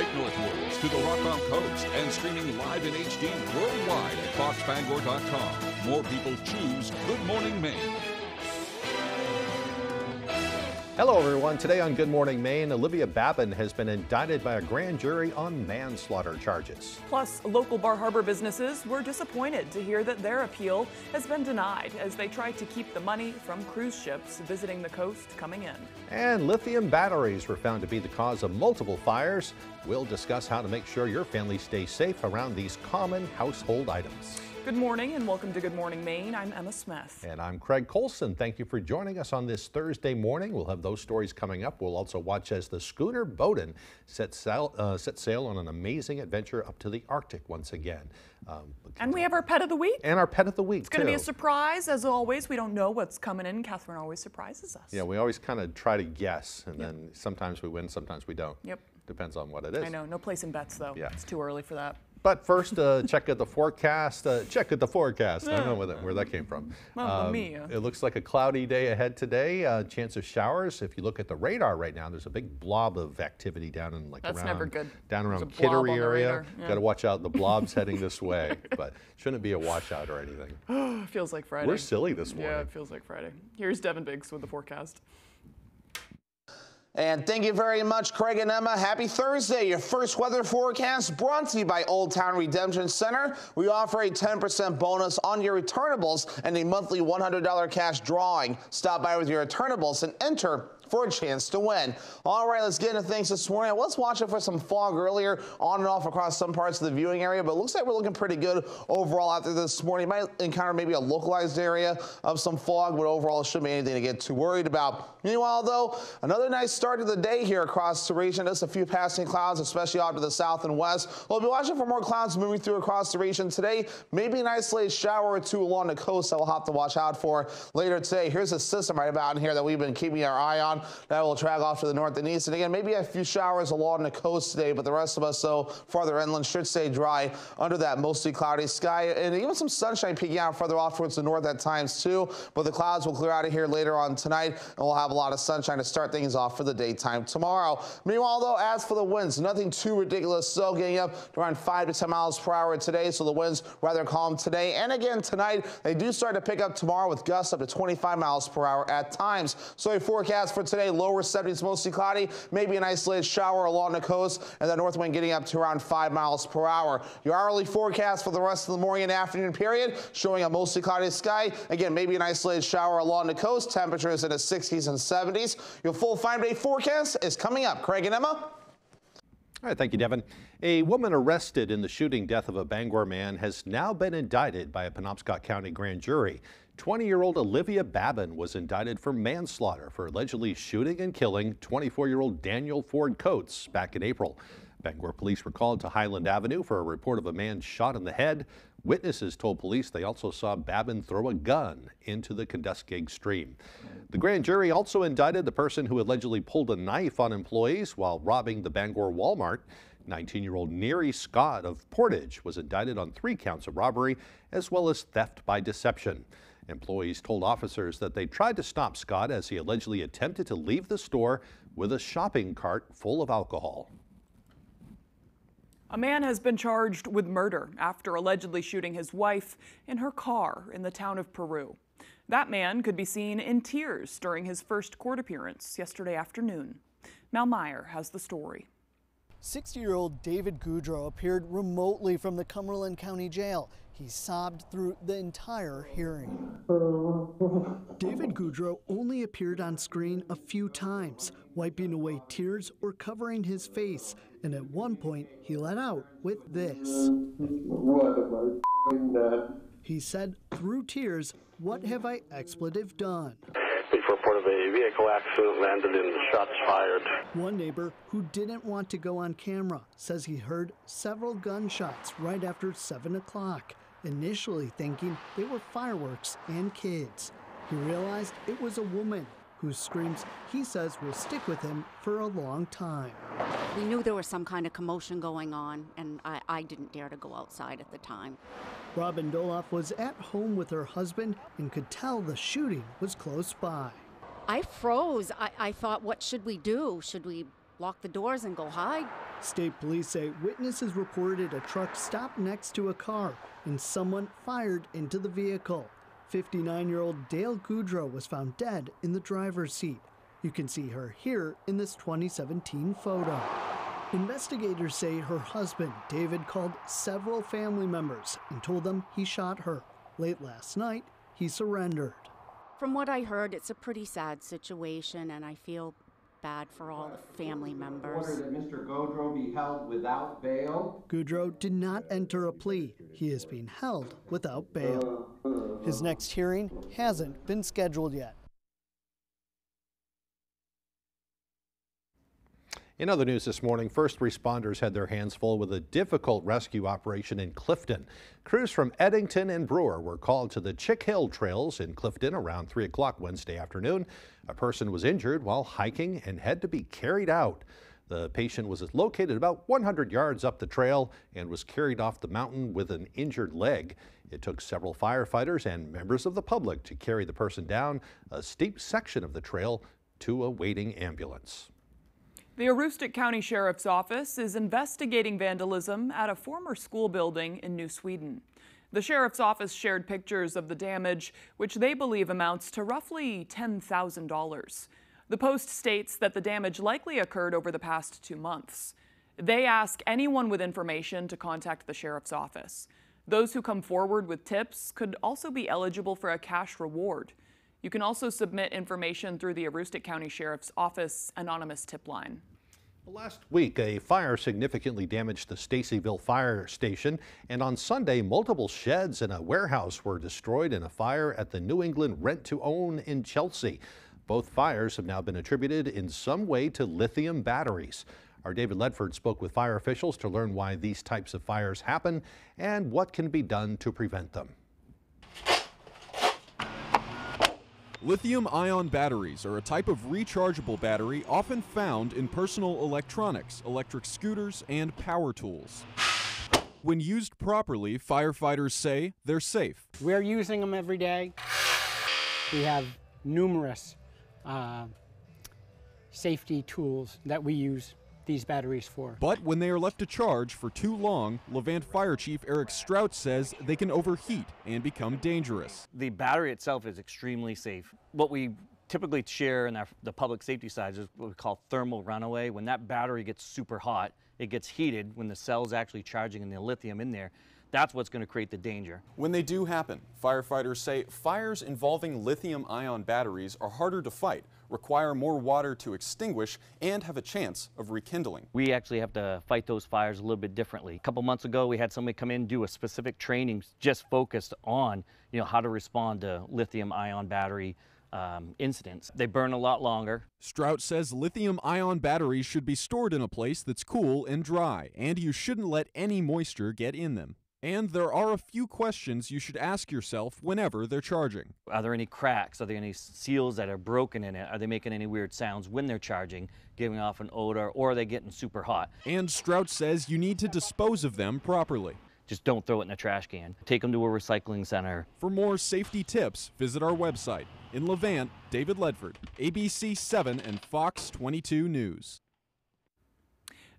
Great North Woods to the Rock Coast and streaming live in HD worldwide at foxbangor.com. More people choose Good Morning Maine. Hello, everyone. Today on Good Morning Maine, Olivia Babin has been indicted by a grand jury on manslaughter charges. Plus, local Bar Harbor businesses were disappointed to hear that their appeal has been denied as they tried to keep the money from cruise ships visiting the coast coming in. And lithium batteries were found to be the cause of multiple fires. We'll discuss how to make sure your family stays safe around these common household items. Good morning and welcome to Good Morning Maine. I'm Emma Smith. And I'm Craig Colson. Thank you for joining us on this Thursday morning. We'll have those stories coming up. We'll also watch as the schooner Bowden set sail on an amazing adventure up to the Arctic once again. And we have our pet of the week. And our pet of the week, It's going to be a surprise, as always. We don't know what's coming in. Catherine always surprises us. Yeah, we always kind of try to guess, and then sometimes we win, sometimes we don't. Yep. Depends on what it is. I know. No place in bets, though. Yeah. It's too early for that. But first, check at the forecast. Check at the forecast. I don't know where that came from. It looks like a cloudy day ahead today. Chance of showers. If you look at the radar right now, there's a big blob of activity down in That's never good. Down around Kittery area. Got to watch out. The blob's heading this way, but shouldn't be a washout or anything. It feels like Friday. We're silly this morning. Yeah, it feels like Friday. Here's Devin Biggs with the forecast. And thank you very much, Craig and Emma. Happy Thursday. Your first weather forecast brought to you by Old Town Redemption Center. We offer a 10% bonus on your returnables and a monthly $100 cash drawing. Stop by with your returnables and enter for a chance to win. All right, let's get into things this morning. I was watching for some fog earlier on and off across some parts of the viewing area, but it looks like we're looking pretty good overall out there this morning. You might encounter maybe a localized area of some fog, but overall it shouldn't be anything to get too worried about. Meanwhile, though, another nice start to the day here across the region. Just a few passing clouds, especially off to the south and west. We'll be watching for more clouds moving through across the region today. Maybe an isolated shower or two along the coast that we'll have to watch out for later today. Here's a system right about in here that we've been keeping our eye on. That will track off to the north and east. And again, maybe a few showers along the coast today, but the rest of us, so farther inland, should stay dry under that mostly cloudy sky. And even some sunshine peeking out further off towards the north at times too. But the clouds will clear out of here later on tonight, and we'll have a lot of sunshine to start things off for the daytime tomorrow. Meanwhile, though, as for the winds, nothing too ridiculous. So getting up to around 5 to 10 miles per hour today. So the winds rather calm today. And again, tonight, they do start to pick up tomorrow with gusts up to 25 miles per hour at times. So a forecast for today, lower 70s, mostly cloudy, maybe an isolated shower along the coast, and the north wind getting up to around 5 miles per hour. Your hourly forecast for the rest of the morning and afternoon period showing a mostly cloudy sky. Again, maybe an isolated shower along the coast. Temperatures in the 60s and 70s. Your full 5-day forecast is coming up. Craig and Emma. All right, thank you, Devin. A woman arrested in the shooting death of a Bangor man has now been indicted by a Penobscot County grand jury. 20-year-old Olivia Babin was indicted for manslaughter for allegedly shooting and killing 24-year-old Daniel Ford Coates back in April. Bangor police were called to Highland Avenue for a report of a man shot in the head. Witnesses told police they also saw Babin throw a gun into the Kentuskig stream. The grand jury also indicted the person who allegedly pulled a knife on employees while robbing the Bangor Walmart. 19-year-old Neary Scott of Portage was indicted on 3 counts of robbery as well as theft by deception. Employees told officers that they tried to stop Scott as he allegedly attempted to leave the store with a shopping cart full of alcohol. A man has been charged with murder after allegedly shooting his wife in her car in the town of Peru. That man could be seen in tears during his first court appearance yesterday afternoon. Mal Meyer has the story. 60-year-old David Goudreau appeared remotely from the Cumberland County Jail. He sobbed through the entire hearing. David Goudreau only appeared on screen a few times, wiping away tears or covering his face, and at one point he let out with this. What have I done? He said through tears, "What have I expletive done?" We've reported a vehicle accident, landed in shots fired. One neighbor who didn't want to go on camera says he heard several gunshots right after 7 o'clock, initially thinking they were fireworks and kids. He realized it was a woman whose screams he says will stick with him for a long time. We knew there was some kind of commotion going on, and I didn't dare to go outside at the time. Robin Doloff was at home with her husband and could tell the shooting was close by. I froze. I thought, what should we do? Should we lock the doors and go hide. State police say witnesses reported a truck stopped next to a car and someone fired into the vehicle. 59-year-old Dale Goudreau was found dead in the driver's seat. You can see her here in this 2017 photo. Investigators say her husband, David, called several family members and told them he shot her. Late last night, he surrendered. From what I heard, it's a pretty sad situation, and I feel bad for all the family members. Order that Mr. Goudreau be held without bail. Goudreau did not enter a plea. He is being held without bail. His next hearing hasn't been scheduled yet. In other news this morning, first responders had their hands full with a difficult rescue operation in Clifton. Crews from Eddington and Brewer were called to the Chick Hill trails in Clifton around 3 o'clock Wednesday afternoon. A person was injured while hiking and had to be carried out. The patient was located about 100 yards up the trail and was carried off the mountain with an injured leg. It took several firefighters and members of the public to carry the person down a steep section of the trail to a waiting ambulance. The Aroostook County Sheriff's Office is investigating vandalism at a former school building in New Sweden. The Sheriff's Office shared pictures of the damage, which they believe amounts to roughly $10,000. The Post states that the damage likely occurred over the past 2 months. They ask anyone with information to contact the Sheriff's Office. Those who come forward with tips could also be eligible for a cash reward. You can also submit information through the Aroostook County Sheriff's Office anonymous tip line. Last week, a fire significantly damaged the Stacyville Fire Station, and on Sunday, multiple sheds and a warehouse were destroyed in a fire at the New England Rent-to-Own in Chelsea. Both fires have now been attributed in some way to lithium batteries. Our David Ledford spoke with fire officials to learn why these types of fires happen and what can be done to prevent them. Lithium-ion batteries are a type of rechargeable battery often found in personal electronics, electric scooters, and power tools. When used properly, firefighters say they're safe. We're using them every day. We have numerous safety tools that we use these batteries for. But when they are left to charge for too long, Levant Fire Chief Eric Strout says they can overheat and become dangerous. The battery itself is extremely safe. What we typically share in the public safety side is what we call thermal runaway. When that battery gets super hot, it gets heated when the cell's actually charging and the lithium in there. That's what's going to create the danger. When they do happen, firefighters say fires involving lithium-ion batteries are harder to fight, require more water to extinguish, and have a chance of rekindling. We actually have to fight those fires a little bit differently. A couple months ago, we had somebody come in and do a specific training just focused on, how to respond to lithium-ion battery incidents. They burn a lot longer. Strout says lithium-ion batteries should be stored in a place that's cool and dry, and you shouldn't let any moisture get in them. And there are a few questions you should ask yourself whenever they're charging. Are there any cracks? Are there any seals that are broken in it? Are they making any weird sounds when they're charging, giving off an odor, or are they getting super hot? And Strout says you need to dispose of them properly. Just don't throw it in a trash can. Take them to a recycling center. For more safety tips, visit our website. In Levant, David Ledford, ABC 7 and Fox 22 News.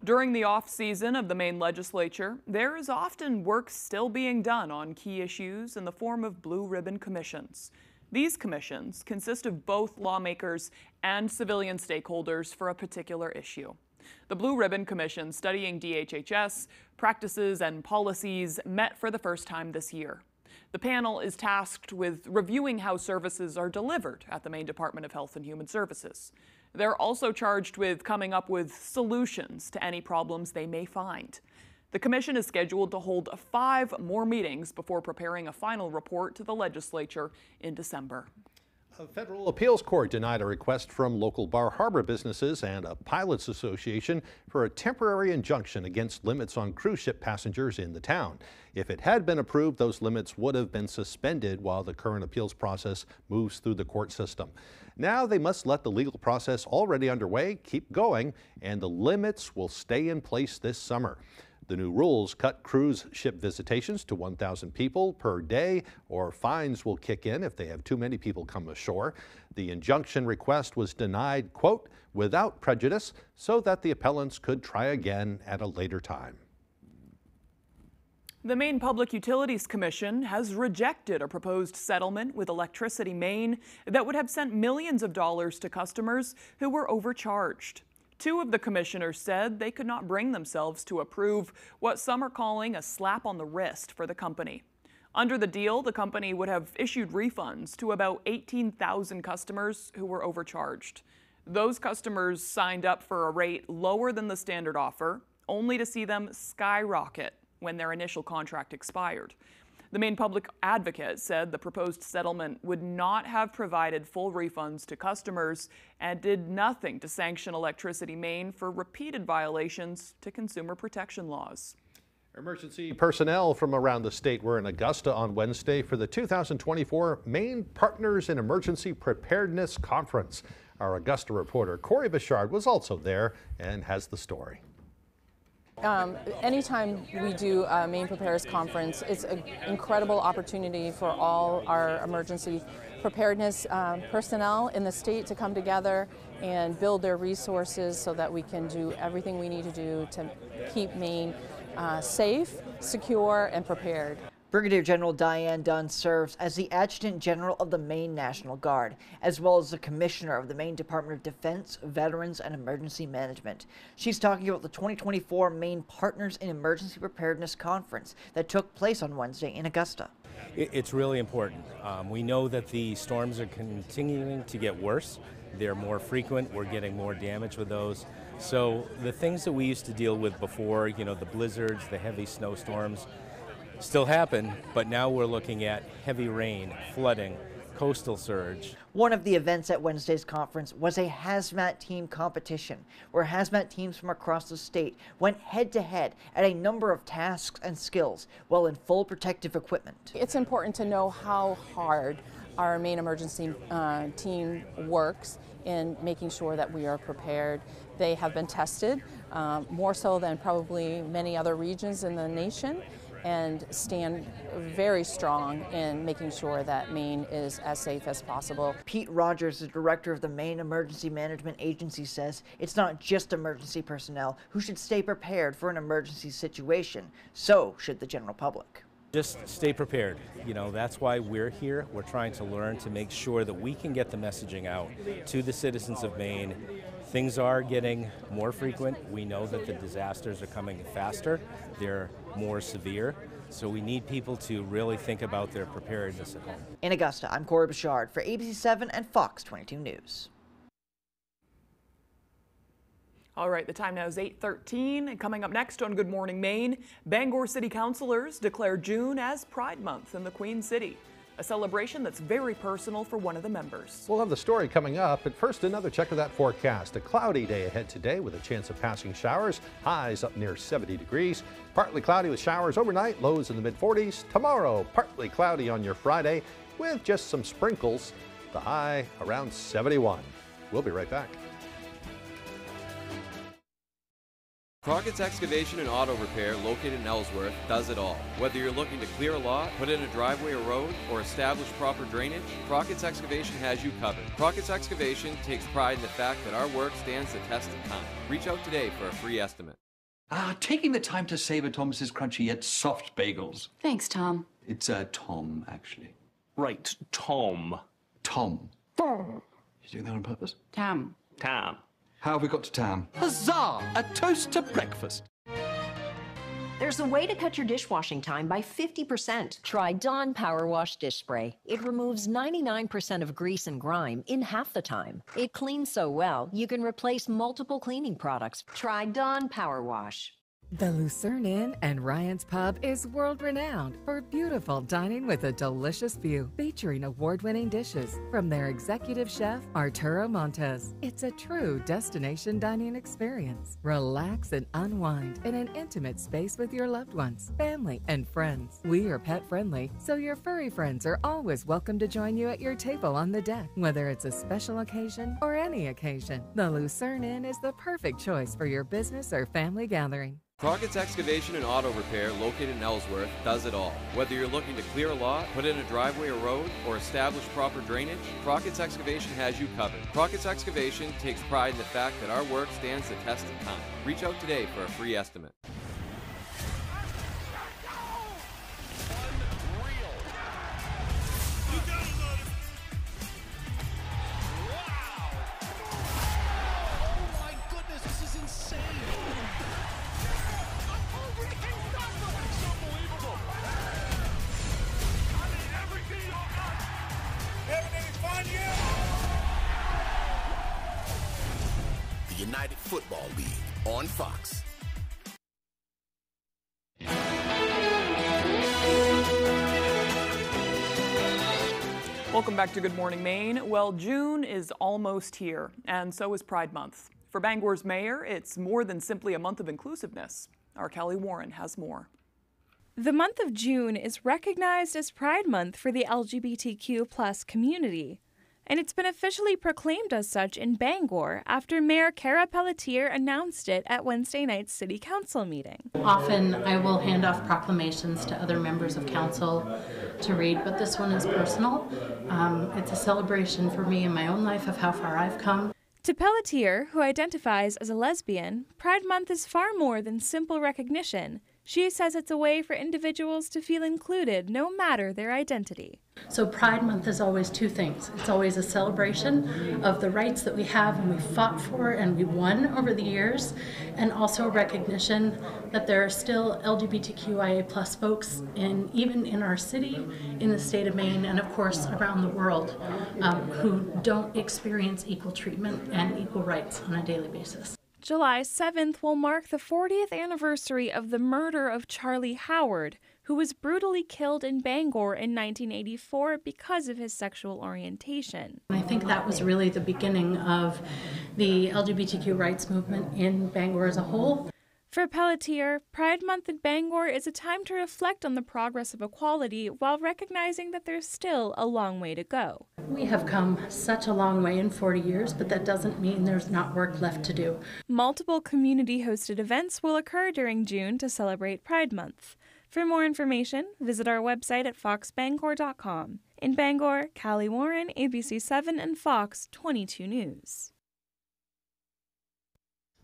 During the off-season of the Maine legislature, there is often work still being done on key issues in the form of blue ribbon commissions. These commissions consist of both lawmakers and civilian stakeholders for a particular issue. The Blue Ribbon Commission studying DHHS practices and policies met for the first time this year. The panel is tasked with reviewing how services are delivered at the Maine Department of Health and Human Services. They're also charged with coming up with solutions to any problems they may find. The commission is scheduled to hold 5 more meetings before preparing a final report to the legislature in December. A federal appeals court denied a request from local Bar Harbor businesses and a pilots association for a temporary injunction against limits on cruise ship passengers in the town. If it had been approved, those limits would have been suspended while the current appeals process moves through the court system. Now they must let the legal process already underway keep going, and the limits will stay in place this summer. The new rules cut cruise ship visitations to 1,000 people per day, or fines will kick in if they have too many people come ashore. The injunction request was denied, quote, without prejudice, so that the appellants could try again at a later time. The Maine Public Utilities Commission has rejected a proposed settlement with Electricity Maine that would have sent millions of dollars to customers who were overcharged. Two of the commissioners said they could not bring themselves to approve what some are calling a slap on the wrist for the company. Under the deal, the company would have issued refunds to about 18,000 customers who were overcharged. Those customers signed up for a rate lower than the standard offer, only to see them skyrocket when their initial contract expired. The Maine Public Advocate said the proposed settlement would not have provided full refunds to customers and did nothing to sanction Electricity Maine for repeated violations to consumer protection laws. Emergency personnel from around the state were in Augusta on Wednesday for the 2024 Maine Partners in Emergency Preparedness Conference. Our Augusta reporter Corey Bichard was also there and has the story. Anytime we do a Maine Preparedness Conference, it's an incredible opportunity for all our emergency preparedness personnel in the state to come together and build their resources so that we can do everything we need to do to keep Maine safe, secure, and prepared. Brigadier General Diane Dunn serves as the Adjutant General of the Maine National Guard, as well as the Commissioner of the Maine Department of Defense, Veterans, and Emergency Management. She's talking about the 2024 Maine Partners in Emergency Preparedness Conference that took place on Wednesday in Augusta. It's really important. We know that the storms are continuing to get worse. They're more frequent. We're getting more damage with those. So the things that we used to deal with before, the blizzards, the heavy snowstorms, still happen, but now we're looking at heavy rain, flooding, coastal surge. One of the events at Wednesday's conference was a hazmat team competition, where hazmat teams from across the state went head-to-head at a number of tasks and skills while in full protective equipment. It's important to know how hard our Maine emergency team works in making sure that we are prepared. They have been tested, more so than probably many other regions in the nation, and stand very strong in making sure that Maine is as safe as possible. Pete Rogers, the director of the Maine Emergency Management Agency, says it's not just emergency personnel who should stay prepared for an emergency situation. So should the general public. Just stay prepared. That's why we're here. We're trying to learn to make sure that we can get the messaging out to the citizens of Maine. Things are getting more frequent. We know that the disasters are coming faster. They're more severe. So we need people to really think about their preparedness at home. In Augusta, I'm Corey Bichard for ABC 7 and Fox 22 News. All right, the time now is 8:13. And coming up next on Good Morning Maine, Bangor City Councilors declare June as Pride Month in the Queen City, a celebration that's very personal for one of the members. We'll have the story coming up, but first another check of that forecast. A cloudy day ahead today with a chance of passing showers, highs up near 70 degrees. Partly cloudy with showers overnight, lows in the mid-40s. Tomorrow, partly cloudy on your Friday with just some sprinkles, the high around 71. We'll be right back. Crockett's Excavation and Auto Repair, located in Ellsworth, does it all. Whether you're looking to clear a lot, put in a driveway or road, or establish proper drainage, Crockett's Excavation has you covered. Crockett's Excavation takes pride in the fact that our work stands the test of time. Reach out today for a free estimate. Taking the time to savor Thomas's crunchy yet soft bagels. Thanks, Tom. It's Tom, actually. Right, Tom. Tom. Tom. You doing that on purpose? Tam. Tam. How have we got to Tam? Huzzah! A toast to breakfast. There's a way to cut your dishwashing time by 50%. Try Dawn Power Wash Dish Spray. It removes 99% of grease and grime in half the time. It cleans so well, you can replace multiple cleaning products. Try Dawn Power Wash. The Lucerne Inn and Ryan's Pub is world-renowned for beautiful dining with a delicious view, featuring award-winning dishes from their executive chef, Arturo Montes. It's a true destination dining experience. Relax and unwind in an intimate space with your loved ones, family, and friends. We are pet-friendly, so your furry friends are always welcome to join you at your table on the deck, whether it's a special occasion or any occasion. The Lucerne Inn is the perfect choice for your business or family gathering. Crockett's Excavation and Auto Repair, located in Ellsworth, does it all. Whether you're looking to clear a lot, put in a driveway or road, or establish proper drainage, Crockett's Excavation has you covered. Crockett's Excavation takes pride in the fact that our work stands the test of time. Reach out today for a free estimate. The United Football League on Fox. Welcome back to Good Morning Maine. Well, June is almost here, and so is Pride Month. For Bangor's mayor, it's more than simply a month of inclusiveness. Our Kelly Warren has more. The month of June is recognized as Pride Month for the LGBTQ+ community, and it's been officially proclaimed as such in Bangor after Mayor Cara Pelletier announced it at Wednesday night's City Council meeting. Often I will hand off proclamations to other members of council to read, but this one is personal. It's a celebration for me in my own life of how far I've come. To Pelletier, who identifies as a lesbian, Pride Month is far more than simple recognition. She says it's a way for individuals to feel included no matter their identity. So Pride Month is always two things. It's always a celebration of the rights that we have and we fought for and we won over the years, and also a recognition that there are still LGBTQIA+ folks even in our city, in the state of Maine, and of course around the world who don't experience equal treatment and equal rights on a daily basis. July 7th will mark the 40th anniversary of the murder of Charlie Howard, who was brutally killed in Bangor in 1984 because of his sexual orientation. I think that was really the beginning of the LGBTQ rights movement in Bangor as a whole. For Pelletier, Pride Month in Bangor is a time to reflect on the progress of equality while recognizing that there's still a long way to go. We have come such a long way in 40 years, but that doesn't mean there's not work left to do. Multiple community-hosted events will occur during June to celebrate Pride Month. For more information, visit our website at foxbangor.com. In Bangor, Callie Warren, ABC7 and Fox 22 News.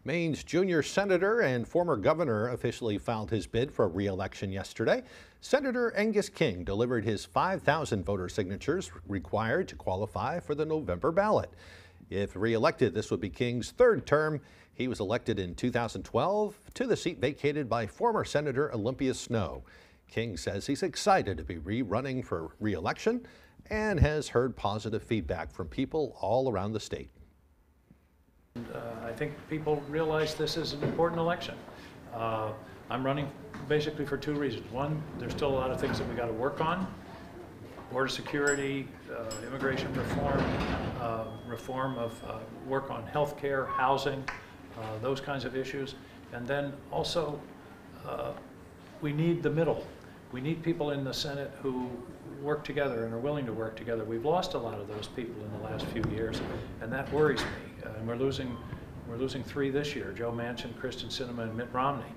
Maine's junior senator and former governor officially filed his bid for re-election yesterday. Senator Angus King delivered his 5,000 voter signatures required to qualify for the November ballot. If re-elected, this would be King's third term. He was elected in 2012 to the seat vacated by former Senator Olympia Snowe. King says he's excited to be re-running for re-election and has heard positive feedback from people all around the state. I think people realize this is an important election. I'm running basically for two reasons. One, there's still a lot of things that we got to work on. Border security, immigration reform, reform of work on health care, housing, those kinds of issues. And then also, we need the middle. We need people in the Senate who work together and are willing to work together. We've lost a lot of those people in the last few years, and that worries me. And we're losing three this year: Joe Manchin, Kristen Sinema, and Mitt Romney.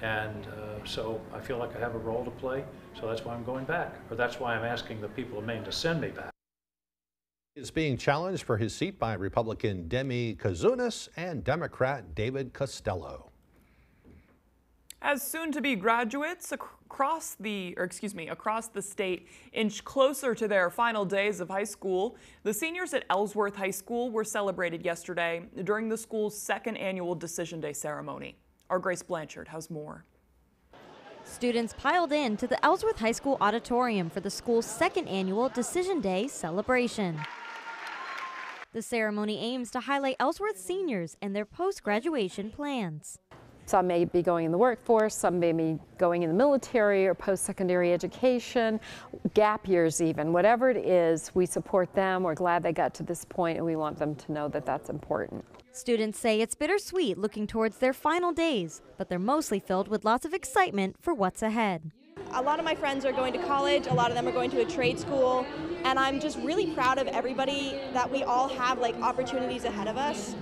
And so I feel like I have a role to play. So that's why I'm going back, or that's why I'm asking the people of Maine to send me back. He is being challenged for his seat by Republican Demi Kazunas and Democrat David Costello. As soon-to-be graduates across the state inch closer to their final days of high school, the seniors at Ellsworth High School were celebrated yesterday during the school's second annual Decision Day ceremony. Our Grace Blanchard has more. Students piled in to the Ellsworth High School auditorium for the school's second annual Decision Day celebration. The ceremony aims to highlight Ellsworth seniors and their post-graduation plans. Some may be going in the workforce, some may be going in the military or post-secondary education, gap years even. Whatever it is, we support them. We're glad they got to this point, and we want them to know that that's important. Students say it's bittersweet looking towards their final days, but they're mostly filled with lots of excitement for what's ahead. A lot of my friends are going to college, a lot of them are going to a trade school, and I'm just really proud of everybody that we all have opportunities ahead of us.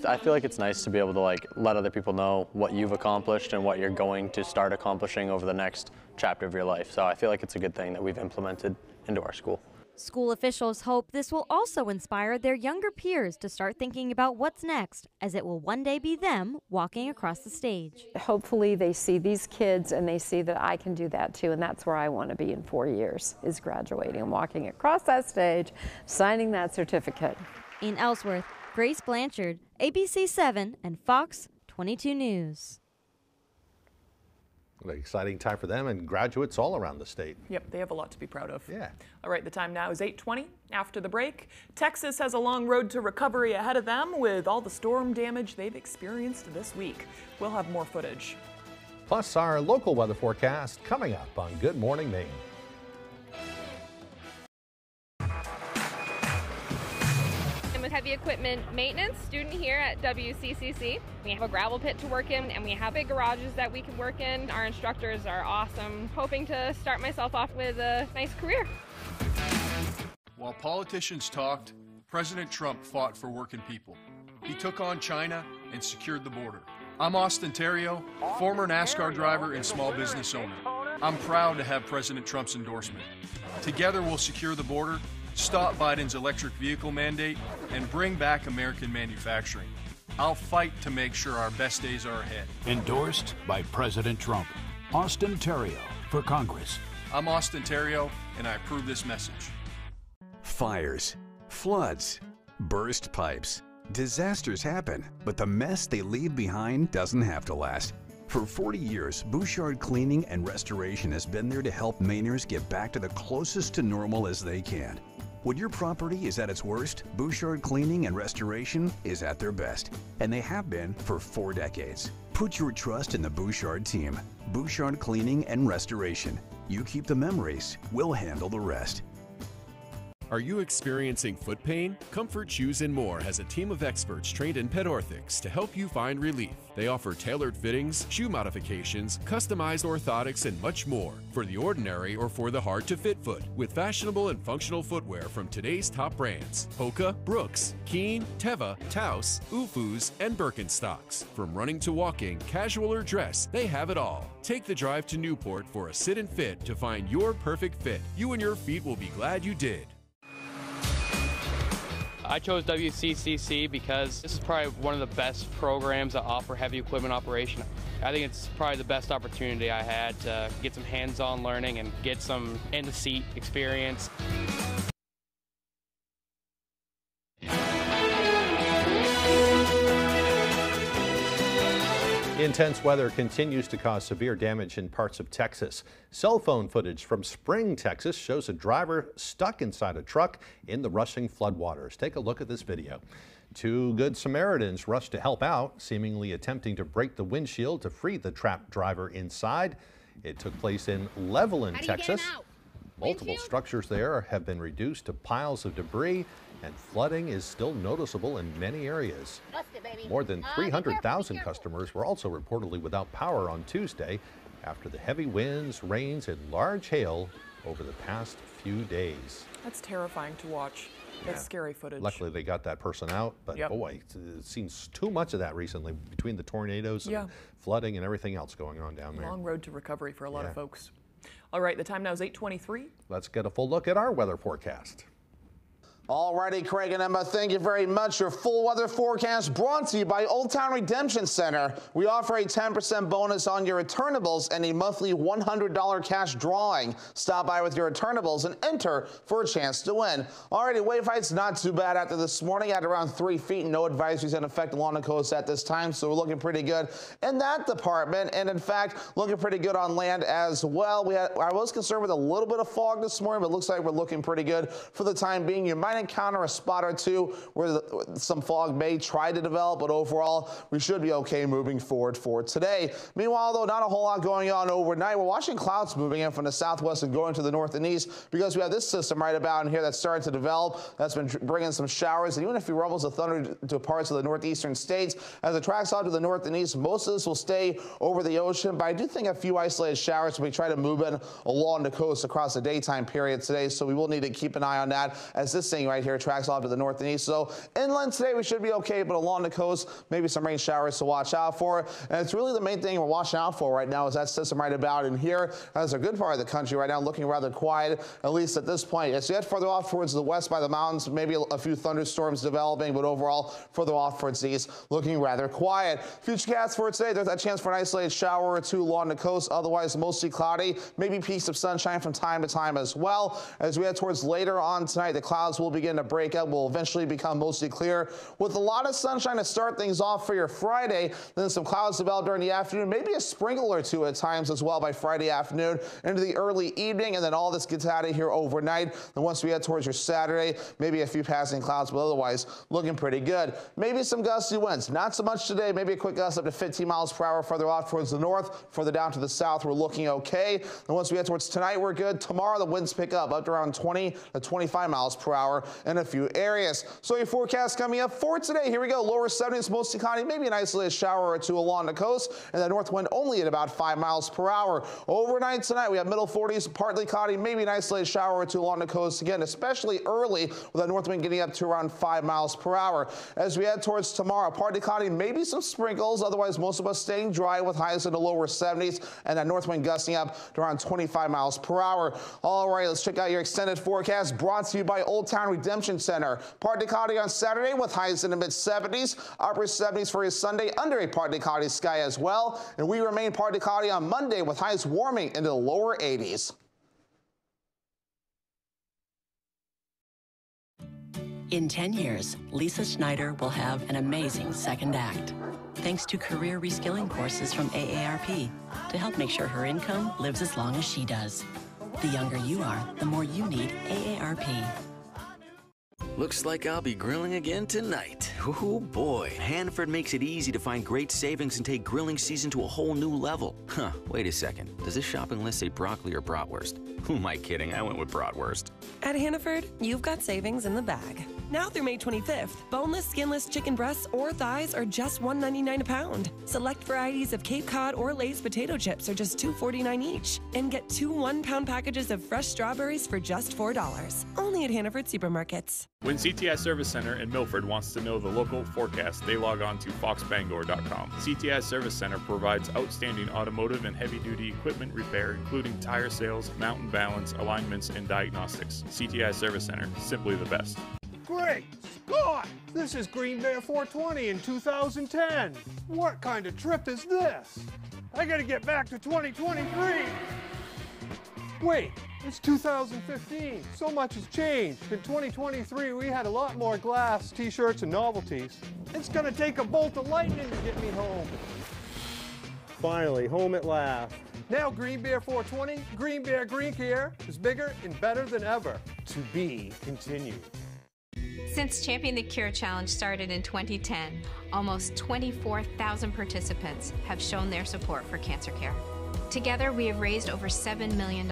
I feel like it's nice to be able to let other people know what you've accomplished and what you're going to start accomplishing over the next chapter of your life. So I feel like it's a good thing that we've implemented into our school. School officials hope this will also inspire their younger peers to start thinking about what's next, as it will one day be them walking across the stage. Hopefully they see these kids and they see that I can do that too, and that's where I want to be in 4 years, is graduating and walking across that stage, signing that certificate. In Ellsworth, Grace Blanchard, ABC 7 and Fox 22 News. What an exciting time for them and graduates all around the state. Yep, they have a lot to be proud of. Yeah. All right, the time now is 8:20. After the break, Texas has a long road to recovery ahead of them with all the storm damage they've experienced this week. We'll have more footage. Plus, our local weather forecast coming up on Good Morning Maine. I'm a heavy equipment maintenance student here at WCCC. We have a gravel pit to work in, and we have big garages that we can work in. Our instructors are awesome. Hoping to start myself off with a nice career. While politicians talked, President Trump fought for working people. He took on China and secured the border. I'm Austin Terrio, former NASCAR driver and small business owner. I'm proud to have President Trump's endorsement. Together we'll secure the border, stop Biden's electric vehicle mandate, and bring back American manufacturing. I'll fight to make sure our best days are ahead. Endorsed by President Trump. Austin Terrio for Congress. I'm Austin Terrio, and I approve this message. Fires, floods, burst pipes. Disasters happen, but the mess they leave behind doesn't have to last. For 40 years, Bouchard Cleaning and Restoration has been there to help Mainers get back to the closest to normal as they can. When your property is at its worst, Bouchard Cleaning and Restoration is at their best, and they have been for 4 decades. Put your trust in the Bouchard team. Bouchard Cleaning and Restoration. You keep the memories, we'll handle the rest. Are you experiencing foot pain? Comfort Shoes & More has a team of experts trained in pet orthotics to help you find relief. They offer tailored fittings, shoe modifications, customized orthotics, and much more for the ordinary or for the hard-to-fit foot, with fashionable and functional footwear from today's top brands: Hoka, Brooks, Keen, Teva, Taos, Ufus, and Birkenstocks. From running to walking, casual or dress, they have it all. Take the drive to Newport for a sit and fit to find your perfect fit. You and your feet will be glad you did. I chose WCCC because this is probably one of the best programs that offer heavy equipment operation. I think it's probably the best opportunity I had to get some hands-on learning and get some in-the-seat experience. Intense weather continues to cause severe damage in parts of Texas. Cell phone footage from Spring, Texas shows a driver stuck inside a truck in the rushing floodwaters. Take a look at this video. 2 Good Samaritans rushed to help out, seemingly attempting to break the windshield to free the trapped driver inside. It took place in Levelland, Texas. Multiple structures there have been reduced to piles of debris, and flooding is still noticeable in many areas. More than 300,000 customers were also reportedly without power on Tuesday after the heavy winds, rains, and large hail over the past few days. That's terrifying to watch. That's scary footage. Luckily, they got that person out, but boy, it seems too much of that recently between the tornadoes and flooding and everything else going on down there. Long road to recovery for a lot of folks. All right, the time now is 8:23. Let's get a full look at our weather forecast. All righty, Craig and Emma, thank you very much. Your full weather forecast brought to you by Old Town Redemption Center. We offer a 10% bonus on your returnables and a monthly $100 cash drawing. Stop by with your returnables and enter for a chance to win. All righty, wave height's not too bad after this morning at around 3 feet. No advisories in effect along the coast at this time, so we're looking pretty good in that department. And in fact, looking pretty good on land as well. I was concerned with a little bit of fog this morning, but it looks like we're looking pretty good for the time being. You might encounter a spot or two where some fog may try to develop, but overall we should be okay moving forward for today. Meanwhile, though, not a whole lot going on overnight. We're watching clouds moving in from the southwest and going to the north and east because we have this system right about in here that's starting to develop. That's been bringing some showers and even a few rumbles of thunder to parts of the northeastern states. As it tracks out to the north and east, most of this will stay over the ocean, but I do think a few isolated showers will try to move in along the coast across the daytime period today, so we will need to keep an eye on that as this thing right here. Tracks off to the north and east. So inland today we should be okay, but along the coast, maybe some rain showers to watch out for. And it's really the main thing we're watching out for right now is that system right about in here. That's a good part of the country right now, looking rather quiet, at least at this point. As you head further off towards the west by the mountains, maybe a few thunderstorms developing, but overall further off towards the east, looking rather quiet. Futurecast for today, there's that chance for an isolated shower or two along the coast. Otherwise, mostly cloudy, maybe peaks of sunshine from time to time as well. As we head towards later on tonight, the clouds will begin to break up, will eventually become mostly clear with a lot of sunshine to start things off for your Friday. Then some clouds develop during the afternoon, maybe a sprinkle or two at times as well by Friday afternoon into the early evening, and then all this gets out of here overnight. Then once we head towards your Saturday, maybe a few passing clouds, but otherwise looking pretty good. Maybe some gusty winds, not so much today, maybe a quick gust up to 15 miles per hour further off towards the north, further down to the south, we're looking okay. And once we head towards tonight, we're good. Tomorrow, the winds pick up to around 20 to 25 miles per hour in a few areas. So your forecast coming up for today, here we go. Lower 70s, mostly cloudy, maybe an isolated shower or two along the coast, and the north wind only at about 5 miles per hour. Overnight tonight, we have middle 40s, partly cloudy, maybe an isolated shower or two along the coast again, especially early with that north wind getting up to around 5 miles per hour. As we head towards tomorrow, partly cloudy, maybe some sprinkles, otherwise most of us staying dry with highs in the lower 70s, and that north wind gusting up to around 25 miles per hour. All right, let's check out your extended forecast brought to you by Old Town Redemption Center. Partly cloudy on Saturday with highs in the mid-70s, upper 70s for your Sunday under a partly cloudy sky as well, and we remain partly cloudy on Monday with highs warming into the lower 80s. In 10 years, Lisa Schneider will have an amazing second act, thanks to career reskilling courses from AARP to help make sure her income lives as long as she does. The younger you are, the more you need AARP. Looks like I'll be grilling again tonight. Oh boy, Hannaford makes it easy to find great savings and take grilling season to a whole new level. Huh, wait a second. Does this shopping list say broccoli or bratwurst? Who am I kidding? I went with bratwurst. At Hannaford, you've got savings in the bag. Now through May 25th, boneless, skinless chicken breasts or thighs are just $1.99 a pound. Select varieties of Cape Cod or Lay's potato chips are just $2.49 each. And get 2 one-pound packages of fresh strawberries for just $4. Only at Hannaford Supermarkets. When CTI Service Center in Milford wants to know the local forecast, they log on to foxbangor.com. CTI Service Center provides outstanding automotive and heavy-duty equipment repair, including tire sales, mountain balance, alignments, and diagnostics. CTI Service Center, simply the best. Great Scott! This is Green Bear 420 in 2010. What kind of trip is this? I gotta get back to 2023. Wait, it's 2015. So much has changed. In 2023, we had a lot more glass, t-shirts, and novelties. It's gonna take a bolt of lightning to get me home. Finally, home at last. Now Green Bear 420, Green Bear Green Care is bigger and better than ever. To be continued. Since Champion the Cure Challenge started in 2010, almost 24,000 participants have shown their support for cancer care. Together, we have raised over $7 million,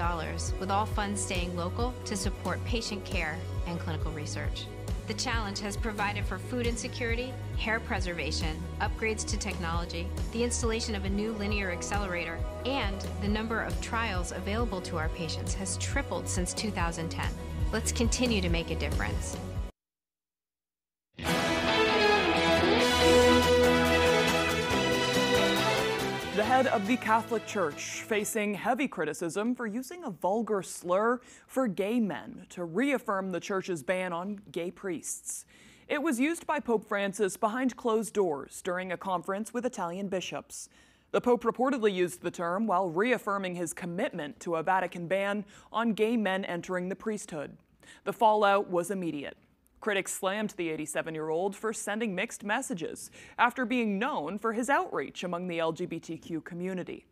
with all funds staying local to support patient care and clinical research. The challenge has provided for food insecurity, hair preservation, upgrades to technology, the installation of a new linear accelerator, and the number of trials available to our patients has tripled since 2010. Let's continue to make a difference. The head of the Catholic Church facing heavy criticism for using a vulgar slur for gay men to reaffirm the church's ban on gay priests. It was used by Pope Francis behind closed doors during a conference with Italian bishops. The Pope reportedly used the term while reaffirming his commitment to a Vatican ban on gay men entering the priesthood. The fallout was immediate. Critics slammed the 87-year-old for sending mixed messages after being known for his outreach among the LGBTQ community.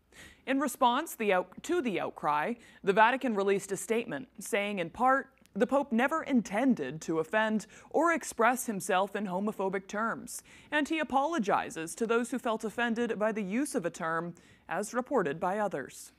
In response to the outcry, the Vatican released a statement saying, in part, the Pope never intended to offend or express himself in homophobic terms, and he apologizes to those who felt offended by the use of a term, as reported by others.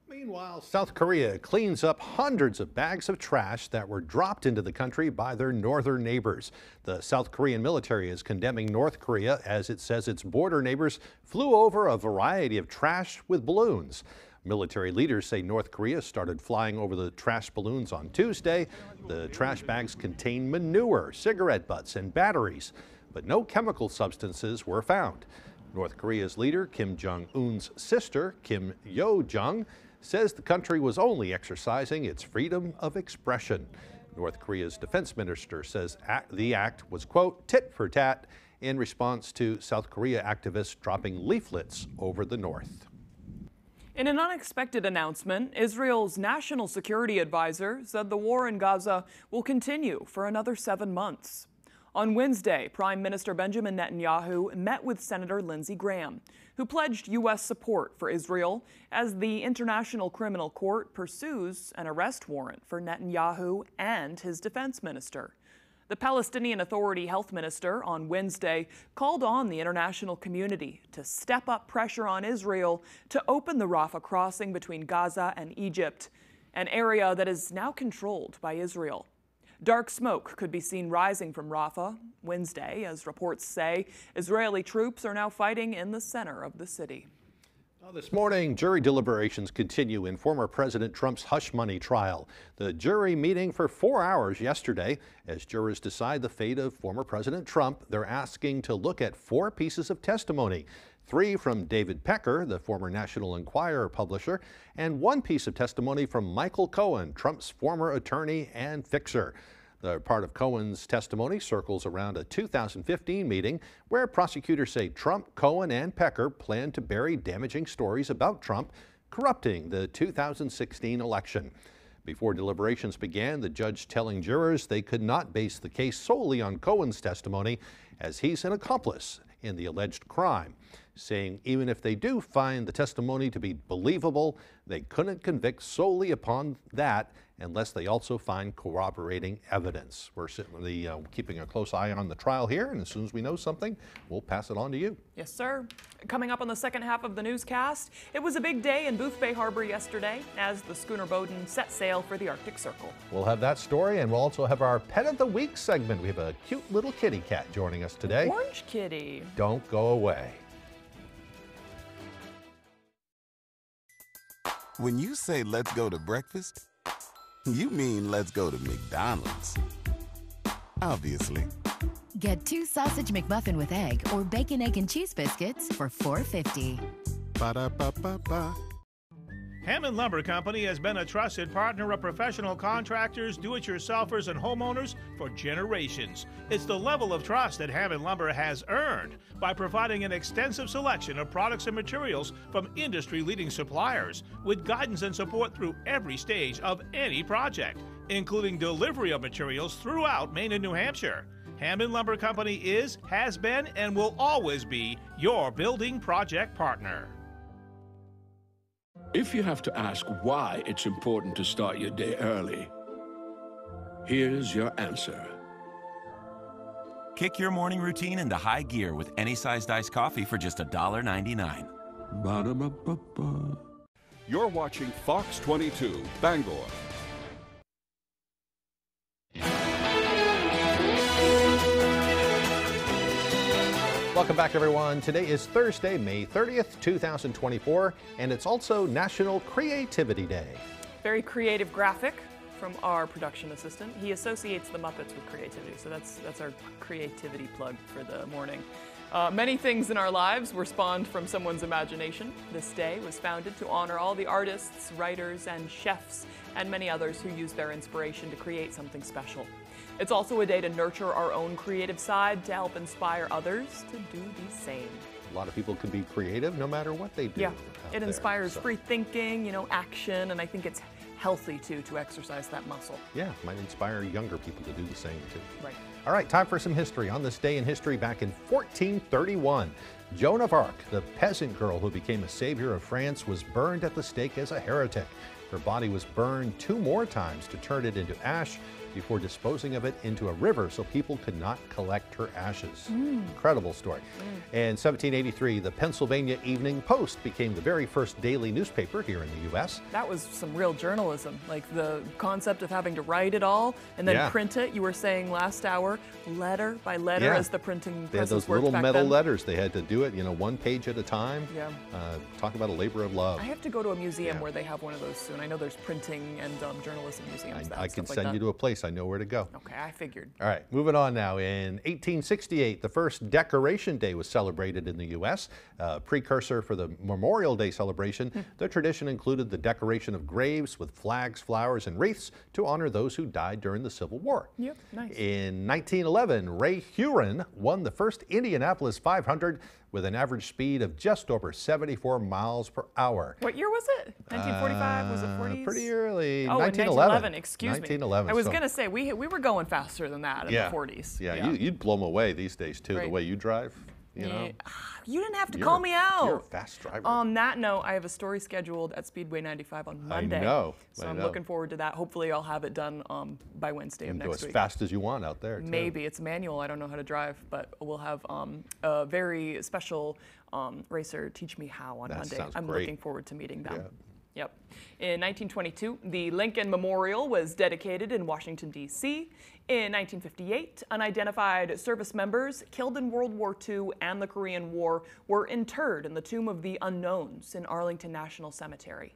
Meanwhile, South Korea cleans up hundreds of bags of trash that were dropped into the country by their northern neighbors. The South Korean military is condemning North Korea as it says its border neighbors flew over a variety of trash with balloons. Military leaders say North Korea started flying over the trash balloons on Tuesday. The trash bags contain manure, cigarette butts, and batteries, but no chemical substances were found. North Korea's leader, Kim Jong-un's sister, Kim Yo-jong, says the country was only exercising its freedom of expression. North Korea's defense minister says the act was, quote, tit for tat in response to South Korea activists dropping leaflets over the north. In an unexpected announcement, Israel's national security advisor said the war in Gaza will continue for another 7 months. On Wednesday, Prime Minister Benjamin Netanyahu met with Senator Lindsey Graham, who pledged U.S. support for Israel as the International Criminal Court pursues an arrest warrant for Netanyahu and his defense minister. The Palestinian Authority health minister on Wednesday called on the international community to step up pressure on Israel to open the Rafah crossing between Gaza and Egypt, an area that is now controlled by Israel. Dark smoke could be seen rising from Rafah Wednesday, as reports say Israeli troops are now fighting in the center of the city. This morning, jury deliberations continue in former President Trump's hush money trial. The jury meeting for 4 hours yesterday as jurors decide the fate of former President Trump. They're asking to look at 4 pieces of testimony. 3 from David Pecker, the former National Enquirer publisher, and 1 piece of testimony from Michael Cohen, Trump's former attorney and fixer. The part of Cohen's testimony circles around a 2015 meeting where prosecutors say Trump, Cohen, and Pecker planned to bury damaging stories about Trump corrupting the 2016 election. Before deliberations began, the judge telling jurors they could not base the case solely on Cohen's testimony as he's an accomplice in the alleged crime, saying even if they do find the testimony to be believable, they couldn't convict solely upon that unless they also find corroborating evidence. We're certainly keeping a close eye on the trial here, and as soon as we know something, we'll pass it on to you. Yes, sir. Coming up on the second half of the newscast, it was a big day in Boothbay Harbor yesterday as the schooner Bowdoin set sail for the Arctic Circle. We'll have that story, and we'll also have our Pet of the Week segment. We have a cute little kitty cat joining us today. Orange kitty. Don't go away. When you say let's go to breakfast, you mean let's go to McDonald's. Obviously. Get 2 sausage McMuffin with egg or bacon, egg, and cheese biscuits for $4.50. Ba-da-ba-ba-ba. Hammond Lumber Company has been a trusted partner of professional contractors, do-it-yourselfers, and homeowners for generations. It's the level of trust that Hammond Lumber has earned by providing an extensive selection of products and materials from industry-leading suppliers with guidance and support through every stage of any project, including delivery of materials throughout Maine and New Hampshire. Hammond Lumber Company is, has been, and will always be your building project partner. If you have to ask why it's important to start your day early, here's your answer. Kick your morning routine into high gear with any sized iced coffee for just $1.99. Ba-da-ba-ba-ba. You're watching Fox 22, Bangor. Welcome back, everyone. Today is Thursday, May 30th, 2024, and it's also National Creativity Day. Very creative graphic from our production assistant. He associates the Muppets with creativity, so that's our creativity plug for the morning. Many things in our lives were spawned from someone's imagination. This day was founded to honor all the artists, writers, and chefs, and many others who used their inspiration to create something special. It's also a day to nurture our own creative side to help inspire others to do the same. A lot of people can be creative no matter what they do. Yeah, it inspires free thinking, action, and I think it's healthy to exercise that muscle. Yeah, might inspire younger people to do the same too. Right. All right, time for some history. On this day in history back in 1431, Joan of Arc, the peasant girl who became a savior of France, was burned at the stake as a heretic. Her body was burned 2 more times to turn it into ash. before disposing of it into a river so people could not collect her ashes. Incredible story. In 1783, the Pennsylvania Evening Post became the very first daily newspaper here in the U.S. That was some real journalism, like the concept of having to write it all and then print it. You were saying last hour, letter by letter as the printing They had presses those worked little back metal then. letters. They had to do it, one page at a time. Yeah. Talk about a labor of love. I have to go to a museum where they have one of those soon. I know there's printing and journalism museums. I can send you to a place. I know where to go. Okay, I figured. All right, moving on now. In 1868, the first Decoration Day was celebrated in the U.S. Precursor for the Memorial Day celebration, the tradition included the decoration of graves with flags, flowers, and wreaths to honor those who died during the Civil War. Yep, nice. In 1911, Ray Huron won the first Indianapolis 500 with an average speed of just over 74 miles per hour. What year was it? 1945? Was it 40s? Pretty early. Oh, 1911. Excuse me. 1911. I was going to say, we were going faster than that in the 40s. Yeah, you'd blow them away these days, too, Right. the way you drive. You know? You didn't have to call me out. You're a fast driver. On that note, I have a story scheduled at Speedway 95 on Monday. I know. So I'm looking forward to that. Hopefully I'll have it done by Wednesday of You can next go as week. fast as you want out there, too. Maybe. It's manual. I don't know how to drive, but we'll have a very special racer teach me how on Monday. I'm looking forward to meeting them. Yep. In 1922, the Lincoln Memorial was dedicated in Washington, D.C. In 1958, unidentified service members killed in World War II and the Korean War were interred in the Tomb of the Unknowns in Arlington National Cemetery.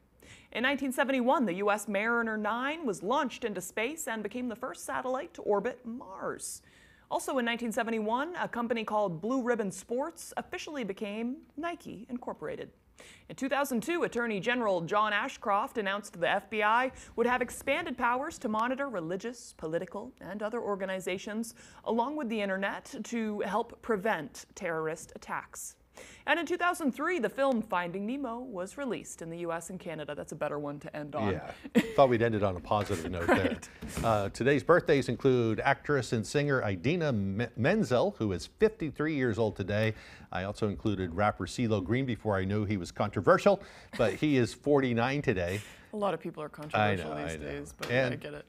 In 1971, the U.S. Mariner 9 was launched into space and became the first satellite to orbit Mars. Also in 1971, a company called Blue Ribbon Sports officially became Nike Incorporated. In 2002, Attorney General John Ashcroft announced the FBI would have expanded powers to monitor religious, political, and other organizations, along with the internet, to help prevent terrorist attacks. And in 2003, the film Finding Nemo was released in the U.S. and Canada. That's a better one to end on. Yeah, thought we'd ended on a positive note there. Today's birthdays include actress and singer Idina Menzel, who is 53 years old today. I also included rapper CeeLo Green before I knew he was controversial, but he is 49 today. A lot of people are controversial these days, but and I get it.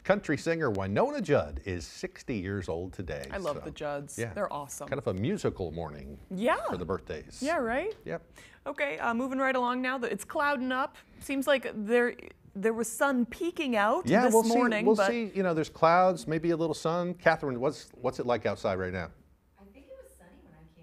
Country singer Winona Judd is 60 years old today. I love the Judds. Yeah. They're awesome. Kind of a musical morning for the birthdays. Yeah, right? Yep. Okay, moving right along now. It's clouding up. Seems like there was sun peeking out this morning. We'll see. You know, there's clouds, maybe a little sun. Catherine, what's it like outside right now?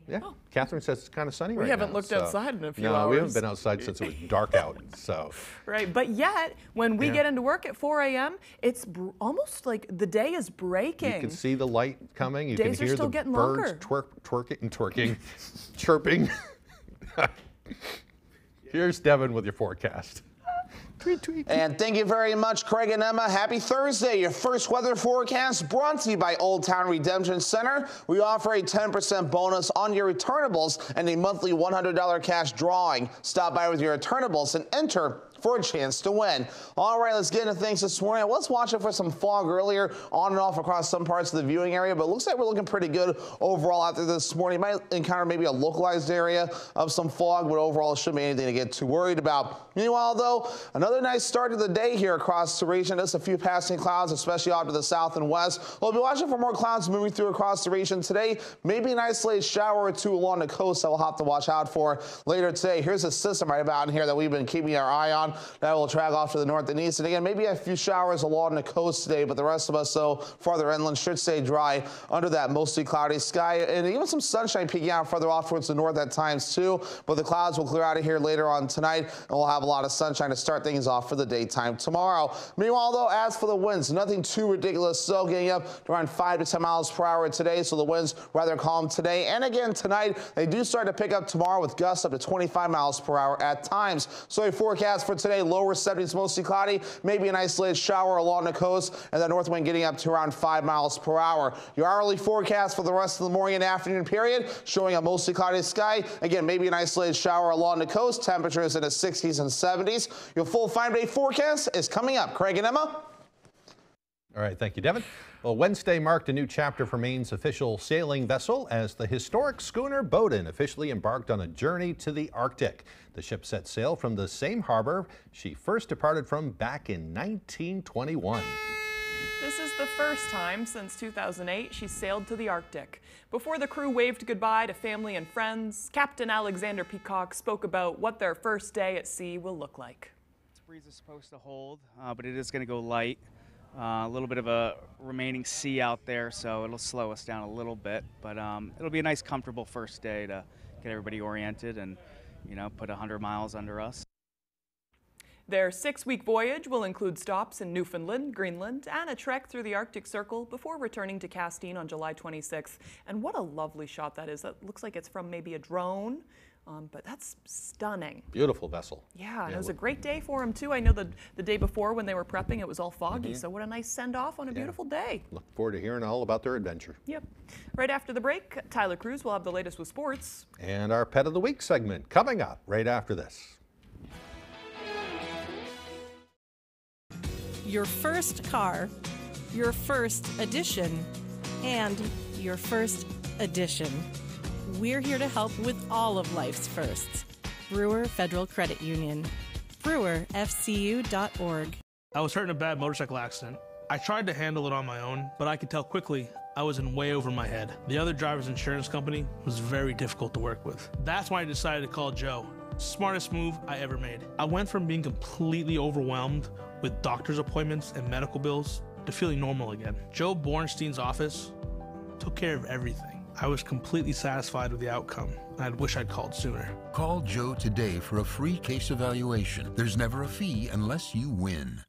Yeah, Catherine says it's kind of sunny right now. We haven't looked outside in a few hours. No, we haven't been outside since it was dark out, so. Right, but yet, when we get into work at 4 a.m., it's almost like the day is breaking. You can see the light coming. You Days can hear are still the getting birds twerking, chirping. Here's Devin with your forecast. Tweet, tweet. And thank you very much, Craig and Emma. Happy Thursday. Your first weather forecast brought to you by Old Town Redemption Center. We offer a 10% bonus on your returnables and a monthly $100 cash drawing. Stop by with your returnables and enter for a chance to win. All right, let's get into things this morning. I was watching for some fog earlier on and off across some parts of the viewing area, but it looks like we're looking pretty good overall out there this morning. You might encounter maybe a localized area of some fog, but overall it shouldn't be anything to get too worried about. Meanwhile, though, another nice start to the day here across the region. Just a few passing clouds, especially off to the south and west. We'll be watching for more clouds moving through across the region today. Maybe an isolated shower or two along the coast that we'll have to watch out for later today. Here's a system right about in here that we've been keeping our eye on. That will track off to the north and east. And again, maybe a few showers along the coast today, but the rest of us, so farther inland, should stay dry under that mostly cloudy sky. And even some sunshine peeking out further off towards the north at times too. But the clouds will clear out of here later on tonight, and we'll have a lot of sunshine to start things off for the daytime tomorrow. Meanwhile, though, as for the winds, nothing too ridiculous. So getting up to around 5 to 10 miles per hour today. So the winds rather calm today. And again, tonight, they do start to pick up tomorrow with gusts up to 25 miles per hour at times. So a forecast for today, lower 70s, mostly cloudy, maybe an isolated shower along the coast, and the north wind getting up to around 5 miles per hour. Your hourly forecast for the rest of the morning and afternoon period showing a mostly cloudy sky. Again, maybe an isolated shower along the coast, temperatures in the 60s and 70s. Your full 5-day forecast is coming up. Craig and Emma. All right, thank you, Devin. Well, Wednesday marked a new chapter for Maine's official sailing vessel as the historic schooner Bowdoin officially embarked on a journey to the Arctic. The ship set sail from the same harbor she first departed from back in 1921. This is the first time since 2008 she sailed to the Arctic. Before the crew waved goodbye to family and friends, Captain Alexander Peacock spoke about what their first day at sea will look like. This breeze is supposed to hold, but it is going to go light. A little bit of a remaining sea out there, so it'll slow us down a little bit. But it'll be a nice, comfortable first day to get everybody oriented and, you know, put 100 miles under us. Their 6-week voyage will include stops in Newfoundland, Greenland, and a trek through the Arctic Circle before returning to Castine on July 26th. And what a lovely shot that is. That looks like it's from maybe a drone, but that's stunning. Beautiful vessel. Yeah, and it was a great day for them, too. I know the day before when they were prepping, it was all foggy, so what a nice send-off on a beautiful day. Look forward to hearing all about their adventure. Yep. Right after the break, Tyler Cruz will have the latest with sports. And our Pet of the Week segment coming up right after this. Your first car, your first edition, and your first edition. We're here to help with all of life's firsts. Brewer Federal Credit Union. BrewerFCU.org. I was hurt in a bad motorcycle accident. I tried to handle it on my own, but I could tell quickly I was in way over my head. The other driver's insurance company was very difficult to work with. That's why I decided to call Joe. Smartest move I ever made. I went from being completely overwhelmed with doctor's appointments and medical bills to feeling normal again. Joe Bornstein's office took care of everything. I was completely satisfied with the outcome, and I wish I'd called sooner. Call Joe today for a free case evaluation. There's never a fee unless you win.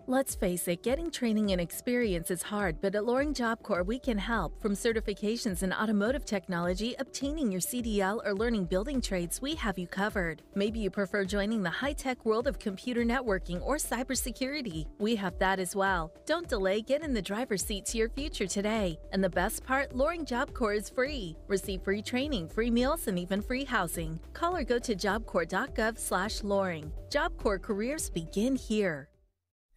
Let's face it, getting training and experience is hard, but at Loring Job Corps we can help. From certifications in automotive technology, obtaining your CDL, or learning building trades, we have you covered. Maybe you prefer joining the high-tech world of computer networking or cybersecurity. We have that as well. Don't delay, get in the driver's seat to your future today. And the best part, Loring Job Corps is free. Receive free training, free meals, and even free housing. Call or go to jobcorps.gov/Loring. Job Corps careers begin here.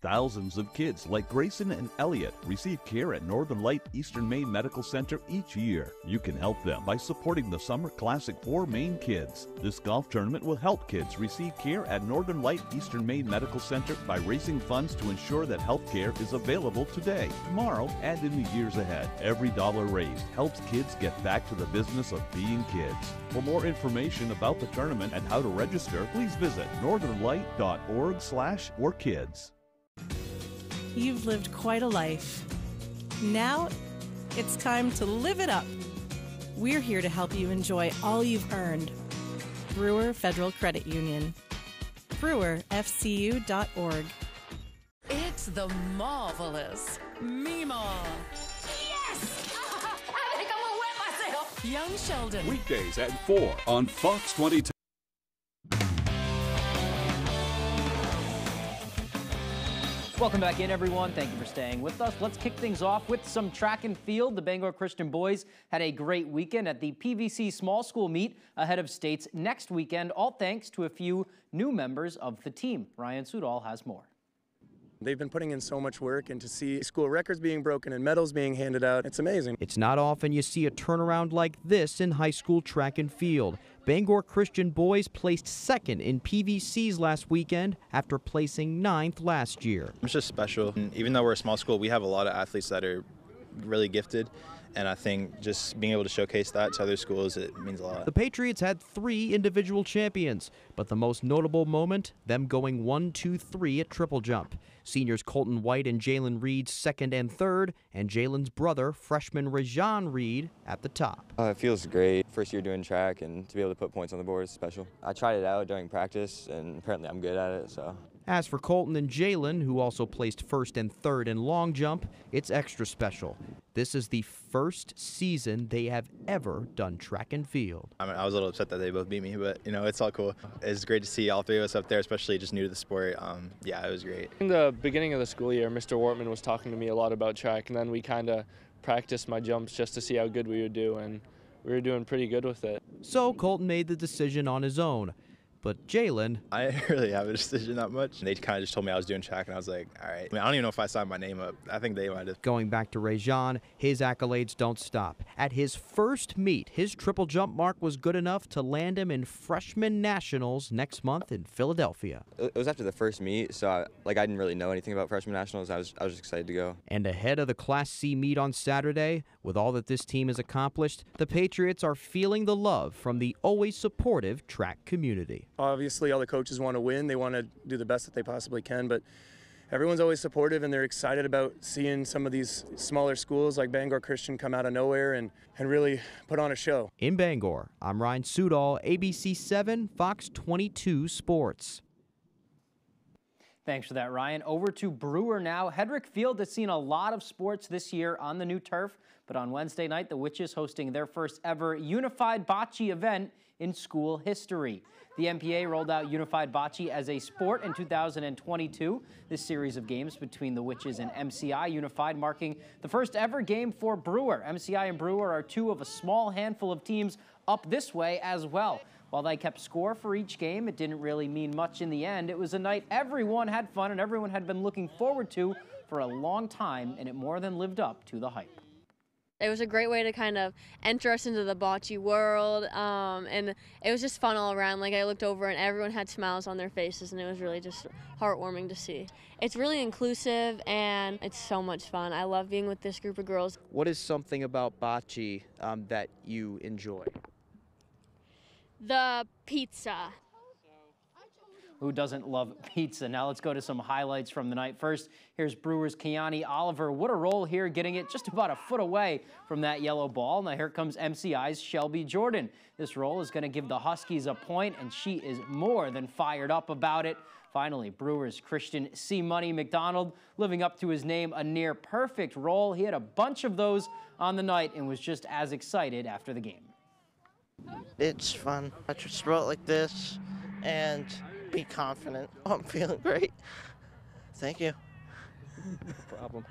Thousands of kids like Grayson and Elliot receive care at Northern Light Eastern Maine Medical Center each year. You can help them by supporting the Summer Classic for Maine kids. This golf tournament will help kids receive care at Northern Light Eastern Maine Medical Center by raising funds to ensure that health care is available today, tomorrow, and in the years ahead. Every dollar raised helps kids get back to the business of being kids. For more information about the tournament and how to register, please visit northernlight.org/forkids. You've lived quite a life. Now, it's time to live it up. We're here to help you enjoy all you've earned. Brewer Federal Credit Union. BrewerFCU.org. It's the marvelous Meemaw. Yes! I think I'm gonna wet myself. Young Sheldon. Weekdays at 4 on Fox 22. Welcome back in, everyone. Thank you for staying with us. Let's kick things off with some track and field. The Bangor Christian boys had a great weekend at the PVC Small School Meet ahead of states next weekend, all thanks to a few new members of the team. Ryan Sudol has more. They've been putting in so much work, and to see school records being broken and medals being handed out, it's amazing. It's not often you see a turnaround like this in high school track and field. Bangor Christian boys placed second in PVCs last weekend after placing 9th last year. It's just special. And even though we're a small school, we have a lot of athletes that are really gifted. And I think just being able to showcase that to other schools, it means a lot. The Patriots had 3 individual champions, but the most notable moment, them going 1, 2, 3 at triple jump. Seniors Colton White and Jalen Reed 2nd and 3rd, and Jalen's brother, freshman Rajan Reed, at the top. It feels great. First year doing track, and to be able to put points on the board is special. I tried it out during practice, and apparently I'm good at it, so. As for Colton and Jalen, who also placed 1st and 3rd in long jump, it's extra special. This is the first season they have ever done track and field. I was a little upset that they both beat me, but, it's all cool. It's great to see all 3 of us up there, especially just new to the sport. Yeah, it was great. In the beginning of the school year, Mr. Wortman was talking to me a lot about track, and then we kind of practiced my jumps just to see how good we would do, and we were doing pretty good with it. So Colton made the decision on his own. but Jalen... I didn't really have a decision that much. They kind of just told me I was doing track, and I was like, all right. I mean, I don't even know if I signed my name up. I think they might have. Going back to Rajon, his accolades don't stop. At his first meet, his triple jump mark was good enough to land him in freshman nationals next month in Philadelphia. It was after the first meet, so I didn't really know anything about freshman nationals. I was just excited to go. And ahead of the Class C meet on Saturday, with all that this team has accomplished, the Patriots are feeling the love from the always supportive track community. Obviously, all the coaches want to win. They want to do the best that they possibly can, but everyone's always supportive, and they're excited about seeing some of these smaller schools like Bangor Christian come out of nowhere and really put on a show. In Bangor, I'm Ryan Sudol, ABC 7, Fox 22 Sports. Thanks for that, Ryan. Over to Brewer now. Hedrick Field has seen a lot of sports this year on the new turf, but on Wednesday night, the Witches hosting their first ever unified bocce event in school history. The MPA rolled out unified bocce as a sport in 2022. This series of games between the Witches and MCI unified, marking the first ever game for Brewer. MCI and Brewer are two of a small handful of teams up this way as well. While they kept score for each game, it didn't really mean much in the end. It was a night everyone had fun and everyone had been looking forward to for a long time, and it more than lived up to the hype. It was a great way to kind of enter us into the bocce world, and it was just fun all around. Like, I looked over and everyone had smiles on their faces, and it was really just heartwarming to see. It's really inclusive, and it's so much fun. I love being with this group of girls. What is something about bocce that you enjoy? The pizza. Who doesn't love pizza? Now let's go to some highlights from the night. First, here's Brewers' Kiani Oliver. What a roll here, getting it just about a foot away from that yellow ball. Now here comes MCI's Shelby Jordan. This roll is going to give the Huskies a point, and she is more than fired up about it. Finally, Brewers' Christian C. Money McDonald, living up to his name, a near-perfect roll. He had a bunch of those on the night and was just as excited after the game. It's fun. I just roll it like this and be confident. Oh, I'm feeling great. Thank you. No problem.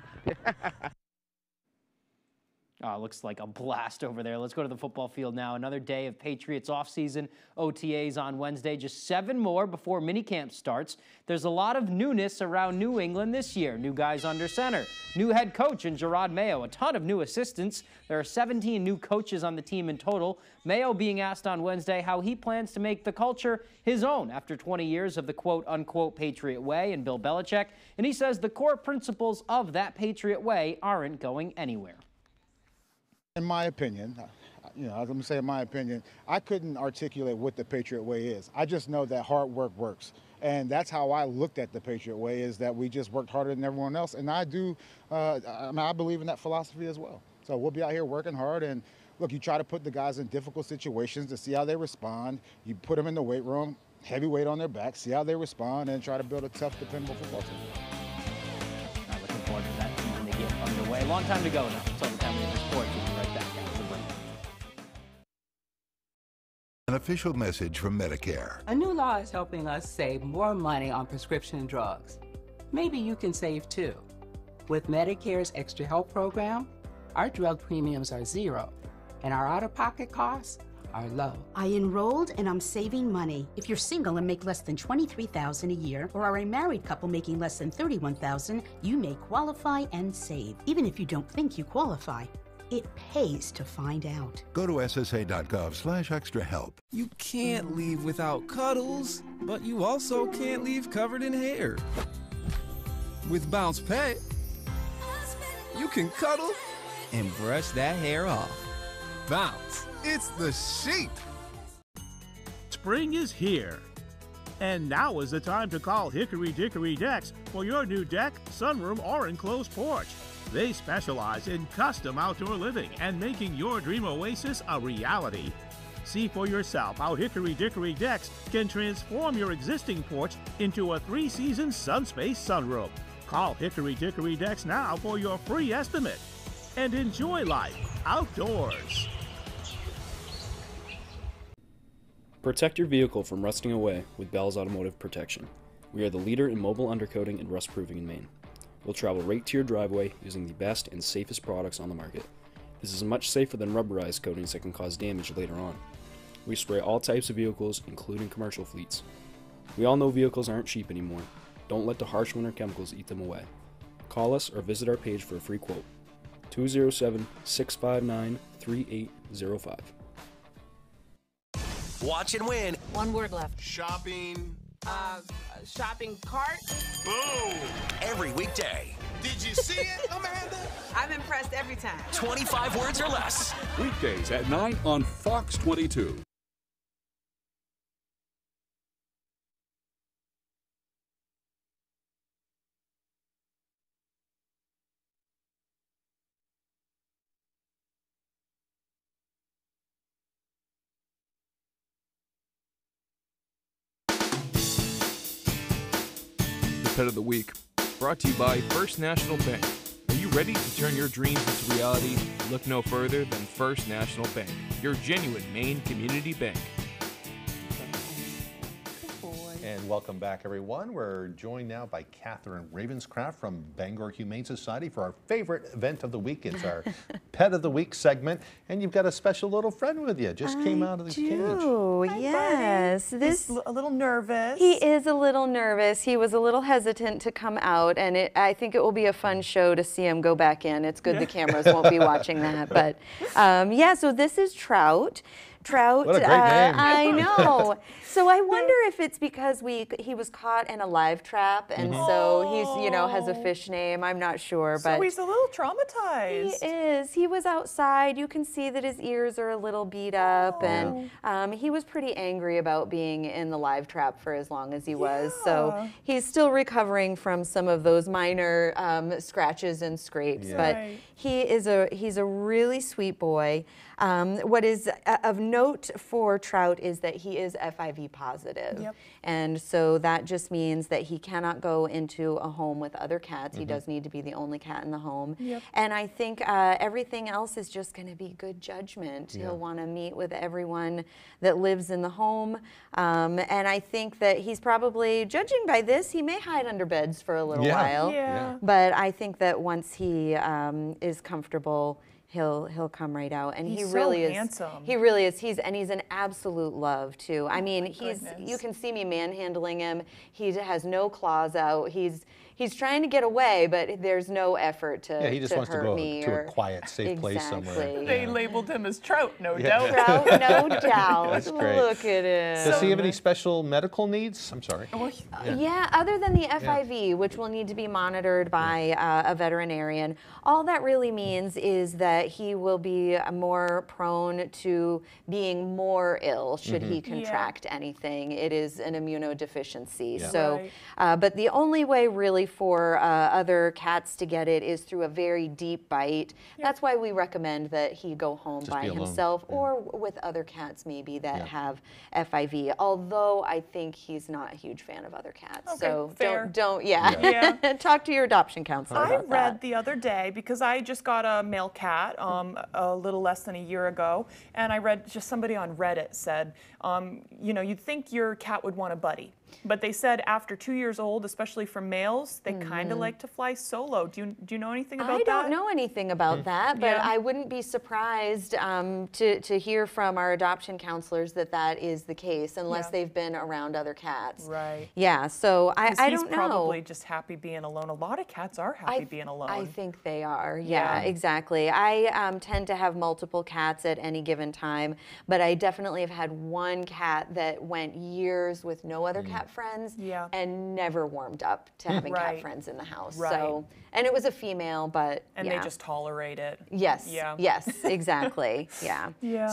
Looks like a blast over there. Let's go to the football field now. Another day of Patriots offseason OTAs on Wednesday. Just 7 more before minicamp starts. There's a lot of newness around New England this year. New guys under center. New head coach in Gerard Mayo. A ton of new assistants. There are 17 new coaches on the team in total. Mayo being asked on Wednesday how he plans to make the culture his own after 20 years of the quote-unquote Patriot way and Bill Belichick. And he says the core principles of that Patriot way aren't going anywhere. In my opinion, let me say in my opinion, I couldn't articulate what the Patriot way is. I just know that hard work works. And that's how I looked at the Patriot way, is that we just worked harder than everyone else. And I do, I believe in that philosophy as well. So we'll be out here working hard. And look, you try to put the guys in difficult situations to see how they respond. You put them in the weight room, heavy weight on their back, see how they respond, and try to build a tough, dependable football team. I'm looking forward to that season to get underway. Long time to go now. Until the time we have the sport, we'll be right back after the break. An official message from Medicare. A new law is helping us save more money on prescription drugs. Maybe you can save too. With Medicare's Extra Help program, our drug premiums are zero, and our out-of-pocket costs are low. I enrolled and I'm saving money. If you're single and make less than $23,000 a year, or are a married couple making less than $31,000, you may qualify and save, even if you don't think you qualify. It pays to find out. Go to ssa.gov/extrahelp. You can't leave without cuddles, but you also can't leave covered in hair. With Bounce Pet, you can cuddle and brush that hair off. Bounce, it's the sheep. Spring is here. And now is the time to call Hickory Dickory Decks for your new deck, sunroom, or enclosed porch. They specialize in custom outdoor living and making your dream oasis a reality. See for yourself how Hickory Dickory Decks can transform your existing porch into a 3-season sun-space sunroom. Call Hickory Dickory Decks now for your free estimate. And enjoy life outdoors. Protect your vehicle from rusting away with Bell's Automotive Protection. We are the leader in mobile undercoating and rust proofing in Maine. We'll travel right to your driveway using the best and safest products on the market. This is much safer than rubberized coatings that can cause damage later on. We spray all types of vehicles, including commercial fleets. We all know vehicles aren't cheap anymore. Don't let the harsh winter chemicals eat them away. Call us or visit our page for a free quote. 207-659-3805. Watch and win. One word left. Shopping. Shopping cart. Boom. Every weekday. Did you see it, Amanda? I'm impressed every time. 25 words or less. Weekdays at 9 on Fox 22. Pet of the Week, brought to you by First National Bank. Are you ready to turn your dreams into reality? Look no further than First National Bank, your genuine Maine community bank. And welcome back, everyone. We're joined now by Catherine Ravenscraft from Bangor Humane Society for our favorite event of the week. It's our Pet of the Week segment. And you've got a special little friend with you. Just came out of the cage. Hi, yes. He's a little nervous. He is a little nervous. He was a little hesitant to come out, and I think it will be a fun show to see him go back in. It's good the cameras won't be watching that. But yeah, so this is Trout. Trout, what a great name. I know. So I wonder if it's because he was caught in a live trap, and so he's has a fish name. I'm not sure, but so he's a little traumatized. He is. He was outside. You can see that his ears are a little beat up, and he was pretty angry about being in the live trap for as long as he was. So he's still recovering from some of those minor scratches and scrapes, but he's a really sweet boy. What is of note for Trout is that he is FIV positive. And so that just means that he cannot go into a home with other cats. He does need to be the only cat in the home. And I think everything else is just going to be good judgment. He'll want to meet with everyone that lives in the home. And I think that he's probably, judging by this, he may hide under beds for a little while. But I think that once he is comfortable, he'll come right out, and he's he really so is handsome. He really is. He's an absolute love too. I mean, you can see me manhandling him. He has no claws out. He's trying to get away, but there's no effort to he just wants to go to a quiet, safe place somewhere. They labeled him as Trout, no doubt. Trout, no doubt. That's great. Look at him. Does he have any special medical needs? I'm sorry. Yeah, other than the FIV, which will need to be monitored by a veterinarian, all that really means is that he will be more prone to being more ill should he contract anything. It is an immunodeficiency. So, but the only way really for other cats to get it is through a very deep bite. That's why we recommend that he go home by himself or with other cats maybe that have FIV, although I think he's not a huge fan of other cats. Okay, so fair. don't talk to your adoption counselor I about read that. the other day, because I just got a male cat a little less than a year ago, and I read just somebody on Reddit said, you'd think your cat would want a buddy. But they said after 2 years old, especially for males, they kind of like to fly solo. Do you know anything about that? I don't know anything about that, but I wouldn't be surprised to hear from our adoption counselors that is the case, unless they've been around other cats. Right. Yeah, so I don't know. He's probably just happy being alone. A lot of cats are happy being alone. I think they are. Yeah, exactly. I tend to have multiple cats at any given time, but I definitely have had one cat that went years with no other cat friends and never warmed up to having cat friends in the house. So, and it was a female, but and they just tolerate it. Yes. Yes, exactly.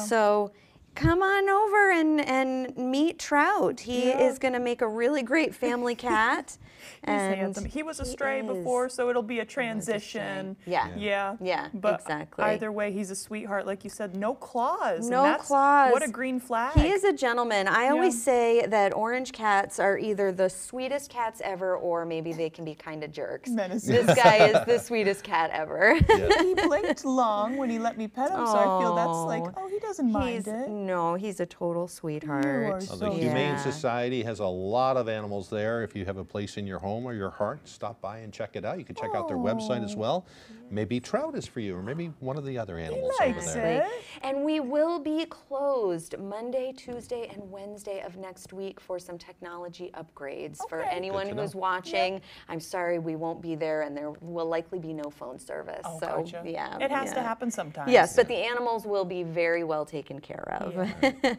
So come on over and meet Trout. He is going to make a really great family cat. He's handsome. He was a stray before, so it'll be a transition. But exactly. Either way, he's a sweetheart. Like you said, no claws. No claws. What a green flag. He is a gentleman. I always say that orange cats are either the sweetest cats ever, or maybe they can be kind of jerks. This guy is the sweetest cat ever. He blinked long when he let me pet him, so I feel that's like, he doesn't mind it. no, he's a total sweetheart. The Humane Society has a lot of animals there. If you have a place in your home or your heart, stop by and check it out. You can check out their website as well. Maybe trout is for you, or maybe one of the other animals over there. And we will be closed Monday, Tuesday, and Wednesday of next week for some technology upgrades. For anyone who's watching, I'm sorry we won't be there, and there will likely be no phone service. Oh, so gotcha. yeah, it has to happen sometimes. Yes, but the animals will be very well taken care of.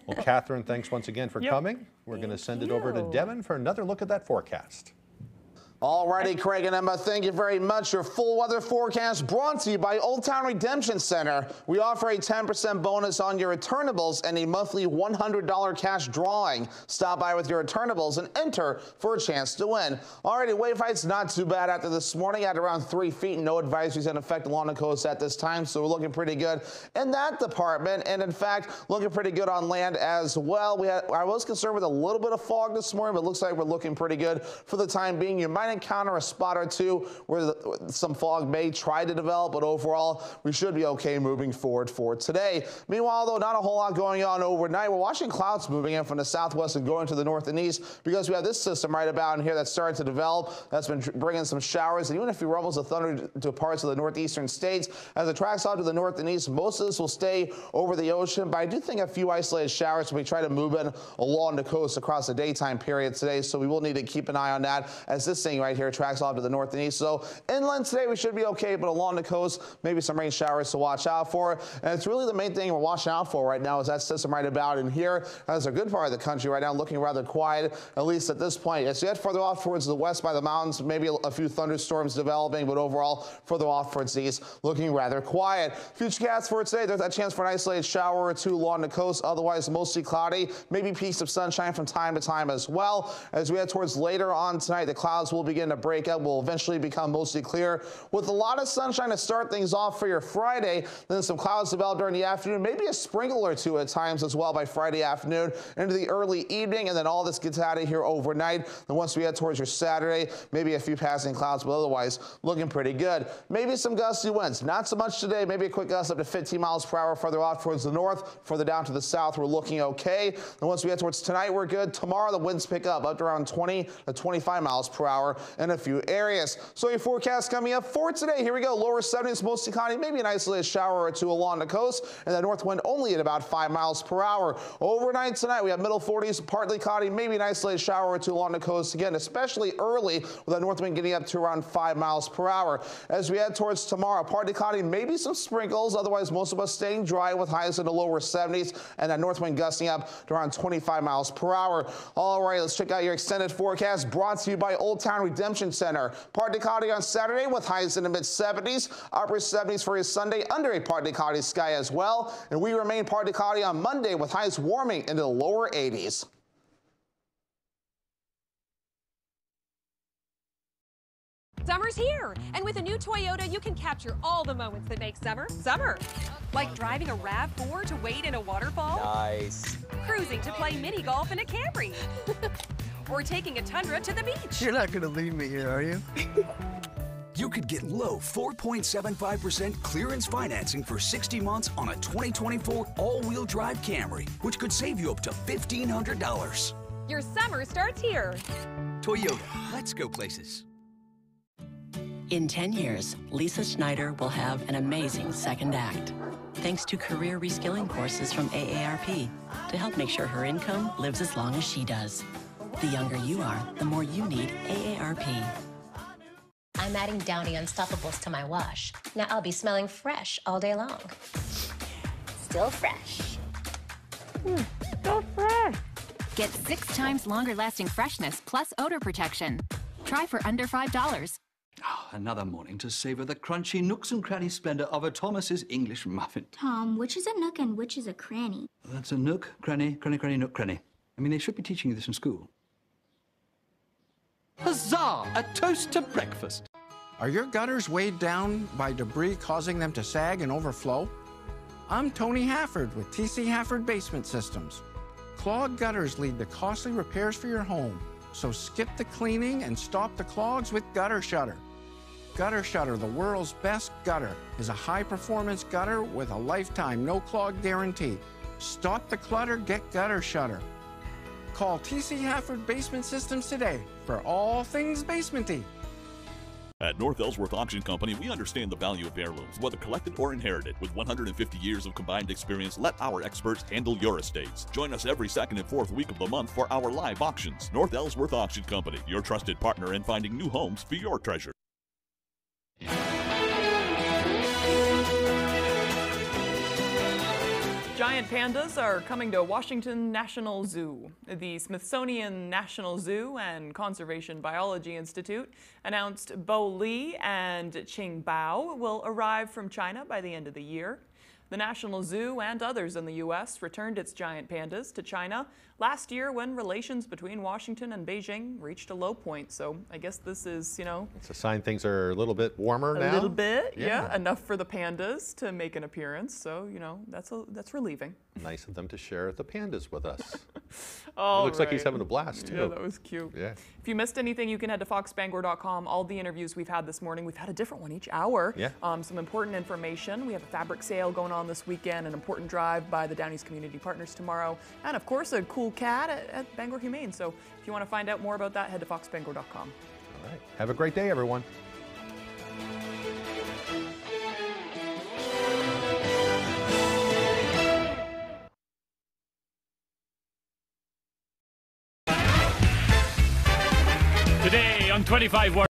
Well, Catherine, thanks once again for coming. We're going to send it over to Devin for another look at that forecast. Alrighty, Craig and Emma, thank you very much. Your full weather forecast brought to you by Old Town Redemption Center. We offer a 10% bonus on your returnables and a monthly $100 cash drawing. Stop by with your returnables and enter for a chance to win. Alrighty, wave height's not too bad after this morning at around 3 feet. No advisories in effect along the coast at this time, so we're looking pretty good in that department. And in fact, looking pretty good on land as well. I was concerned with a little bit of fog this morning, but it looks like we're looking pretty good for the time being. You might encounter a spot or two where some fog may try to develop, but overall we should be okay moving forward for today. Meanwhile, though, not a whole lot going on overnight. We're watching clouds moving in from the southwest and going to the north and east because we have this system right about in here that's started to develop. That's been bringing some showers and even a few rumbles of thunder to parts of the northeastern states. As it tracks out to the north and east, most of this will stay over the ocean, but I do think a few isolated showers will try to move in along the coast across the daytime period today, so we will need to keep an eye on that as this thing right here tracks off to the north and east. So inland today we should be okay, but along the coast maybe some rain showers to watch out for. And it's really the main thing we're watching out for right now is that system right about in here. That's a good part of the country right now, looking rather quiet, at least at this point. As you head further off towards the west by the mountains, maybe a few thunderstorms developing, but overall further off towards the east, looking rather quiet. Futurecast for today, there's that chance for an isolated shower or two along the coast, otherwise mostly cloudy, maybe peaks of sunshine from time to time as well. As we head towards later on tonight, the clouds will begin to break up, will eventually become mostly clear with a lot of sunshine to start things off for your Friday. Then some clouds develop during the afternoon, maybe a sprinkle or two at times as well by Friday afternoon into the early evening, and then all this gets out of here overnight. Then once we head towards your Saturday, maybe a few passing clouds, but otherwise looking pretty good. Maybe some gusty winds, not so much today, maybe a quick gust up to 15 miles per hour further off towards the north, further down to the south we're looking okay. Then once we head towards tonight we're good. Tomorrow the winds pick up to around 20 to 25 miles per hour in a few areas. So your forecast coming up for today, here we go. Lower 70s, mostly cloudy, maybe an isolated shower or two along the coast, and the north wind only at about 5 miles per hour. Overnight tonight we have middle 40s, partly cloudy, maybe an isolated shower or two along the coast again, especially early with that north wind getting up to around 5 miles per hour. As we head towards tomorrow, partly cloudy, maybe some sprinkles, otherwise most of us staying dry with highs in the lower 70s and that north wind gusting up to around 25 miles per hour. All right, let's check out your extended forecast brought to you by Old Town Redemption Center. Partly cloudy on Saturday with highs in the mid-70s, upper 70s for your Sunday under a partly cloudy sky as well. And we remain partly cloudy on Monday with highs warming into the lower 80s. Summer's here, and with a new Toyota, you can capture all the moments that make summer, summer. Like driving a RAV4 to wade in a waterfall. Nice. Cruising to play mini golf in a Camry. Or taking a Tundra to the beach. You're not gonna leave me here, are you? You could get low 4.75% clearance financing for 60 months on a 2024 all-wheel drive Camry, which could save you up to $1,500. Your summer starts here. Toyota, let's go places. In 10 years, Lisa Schneider will have an amazing second act, thanks to career reskilling courses from AARP to help make sure her income lives as long as she does. The younger you are, the more you need AARP. I'm adding Downy Unstoppables to my wash. Now I'll be smelling fresh all day long. Still fresh. So fresh. Get 6 times longer lasting freshness plus odor protection. Try for under $5. Oh, another morning to savor the crunchy nooks and cranny splendor of a Thomas's English muffin. Tom, which is a nook and which is a cranny? That's a nook, cranny, cranny, cranny, nook, cranny. I mean, they should be teaching you this in school. Huzzah! A toast to breakfast. Are your gutters weighed down by debris causing them to sag and overflow? I'm Tony Hafford with TC Hafford Basement Systems. Clogged gutters lead to costly repairs for your home, so skip the cleaning and stop the clogs with Gutter Shutter. Gutter Shutter, the world's best gutter, is a high-performance gutter with a lifetime no-clog guarantee. Stop the clutter, get gutter shutter. Call TC Hafford Basement Systems today for all things basementy. At North Ellsworth Auction Company, we understand the value of heirlooms, whether collected or inherited. With 150 years of combined experience, let our experts handle your estates. Join us every second and fourth week of the month for our live auctions. North Ellsworth Auction Company, your trusted partner in finding new homes for your treasure. Giant pandas are coming to Washington National Zoo. The Smithsonian National Zoo and Conservation Biology Institute announced Bo Li and Qing Bao will arrive from China by the end of the year. The National Zoo and others in the U.S. returned its giant pandas to China last year when relations between Washington and Beijing reached a low point. So I guess this is, It's a sign things are a little bit warmer now. A little bit, yeah. Enough for the pandas to make an appearance. So, that's relieving. Nice of them to share the pandas with us. It looks like he's having a blast, too. Yeah, that was cute. Yeah. If you missed anything, you can head to foxbangor.com. All the interviews we've had this morning, we've had a different one each hour. Yeah. Some important information. We have a fabric sale going on this weekend, an important drive by the Down East Community Partners tomorrow, and of course a cool cat at Bangor Humane. So if you want to find out more about that, head to foxbangor.com. All right. Have a great day, everyone. Today on 25 War.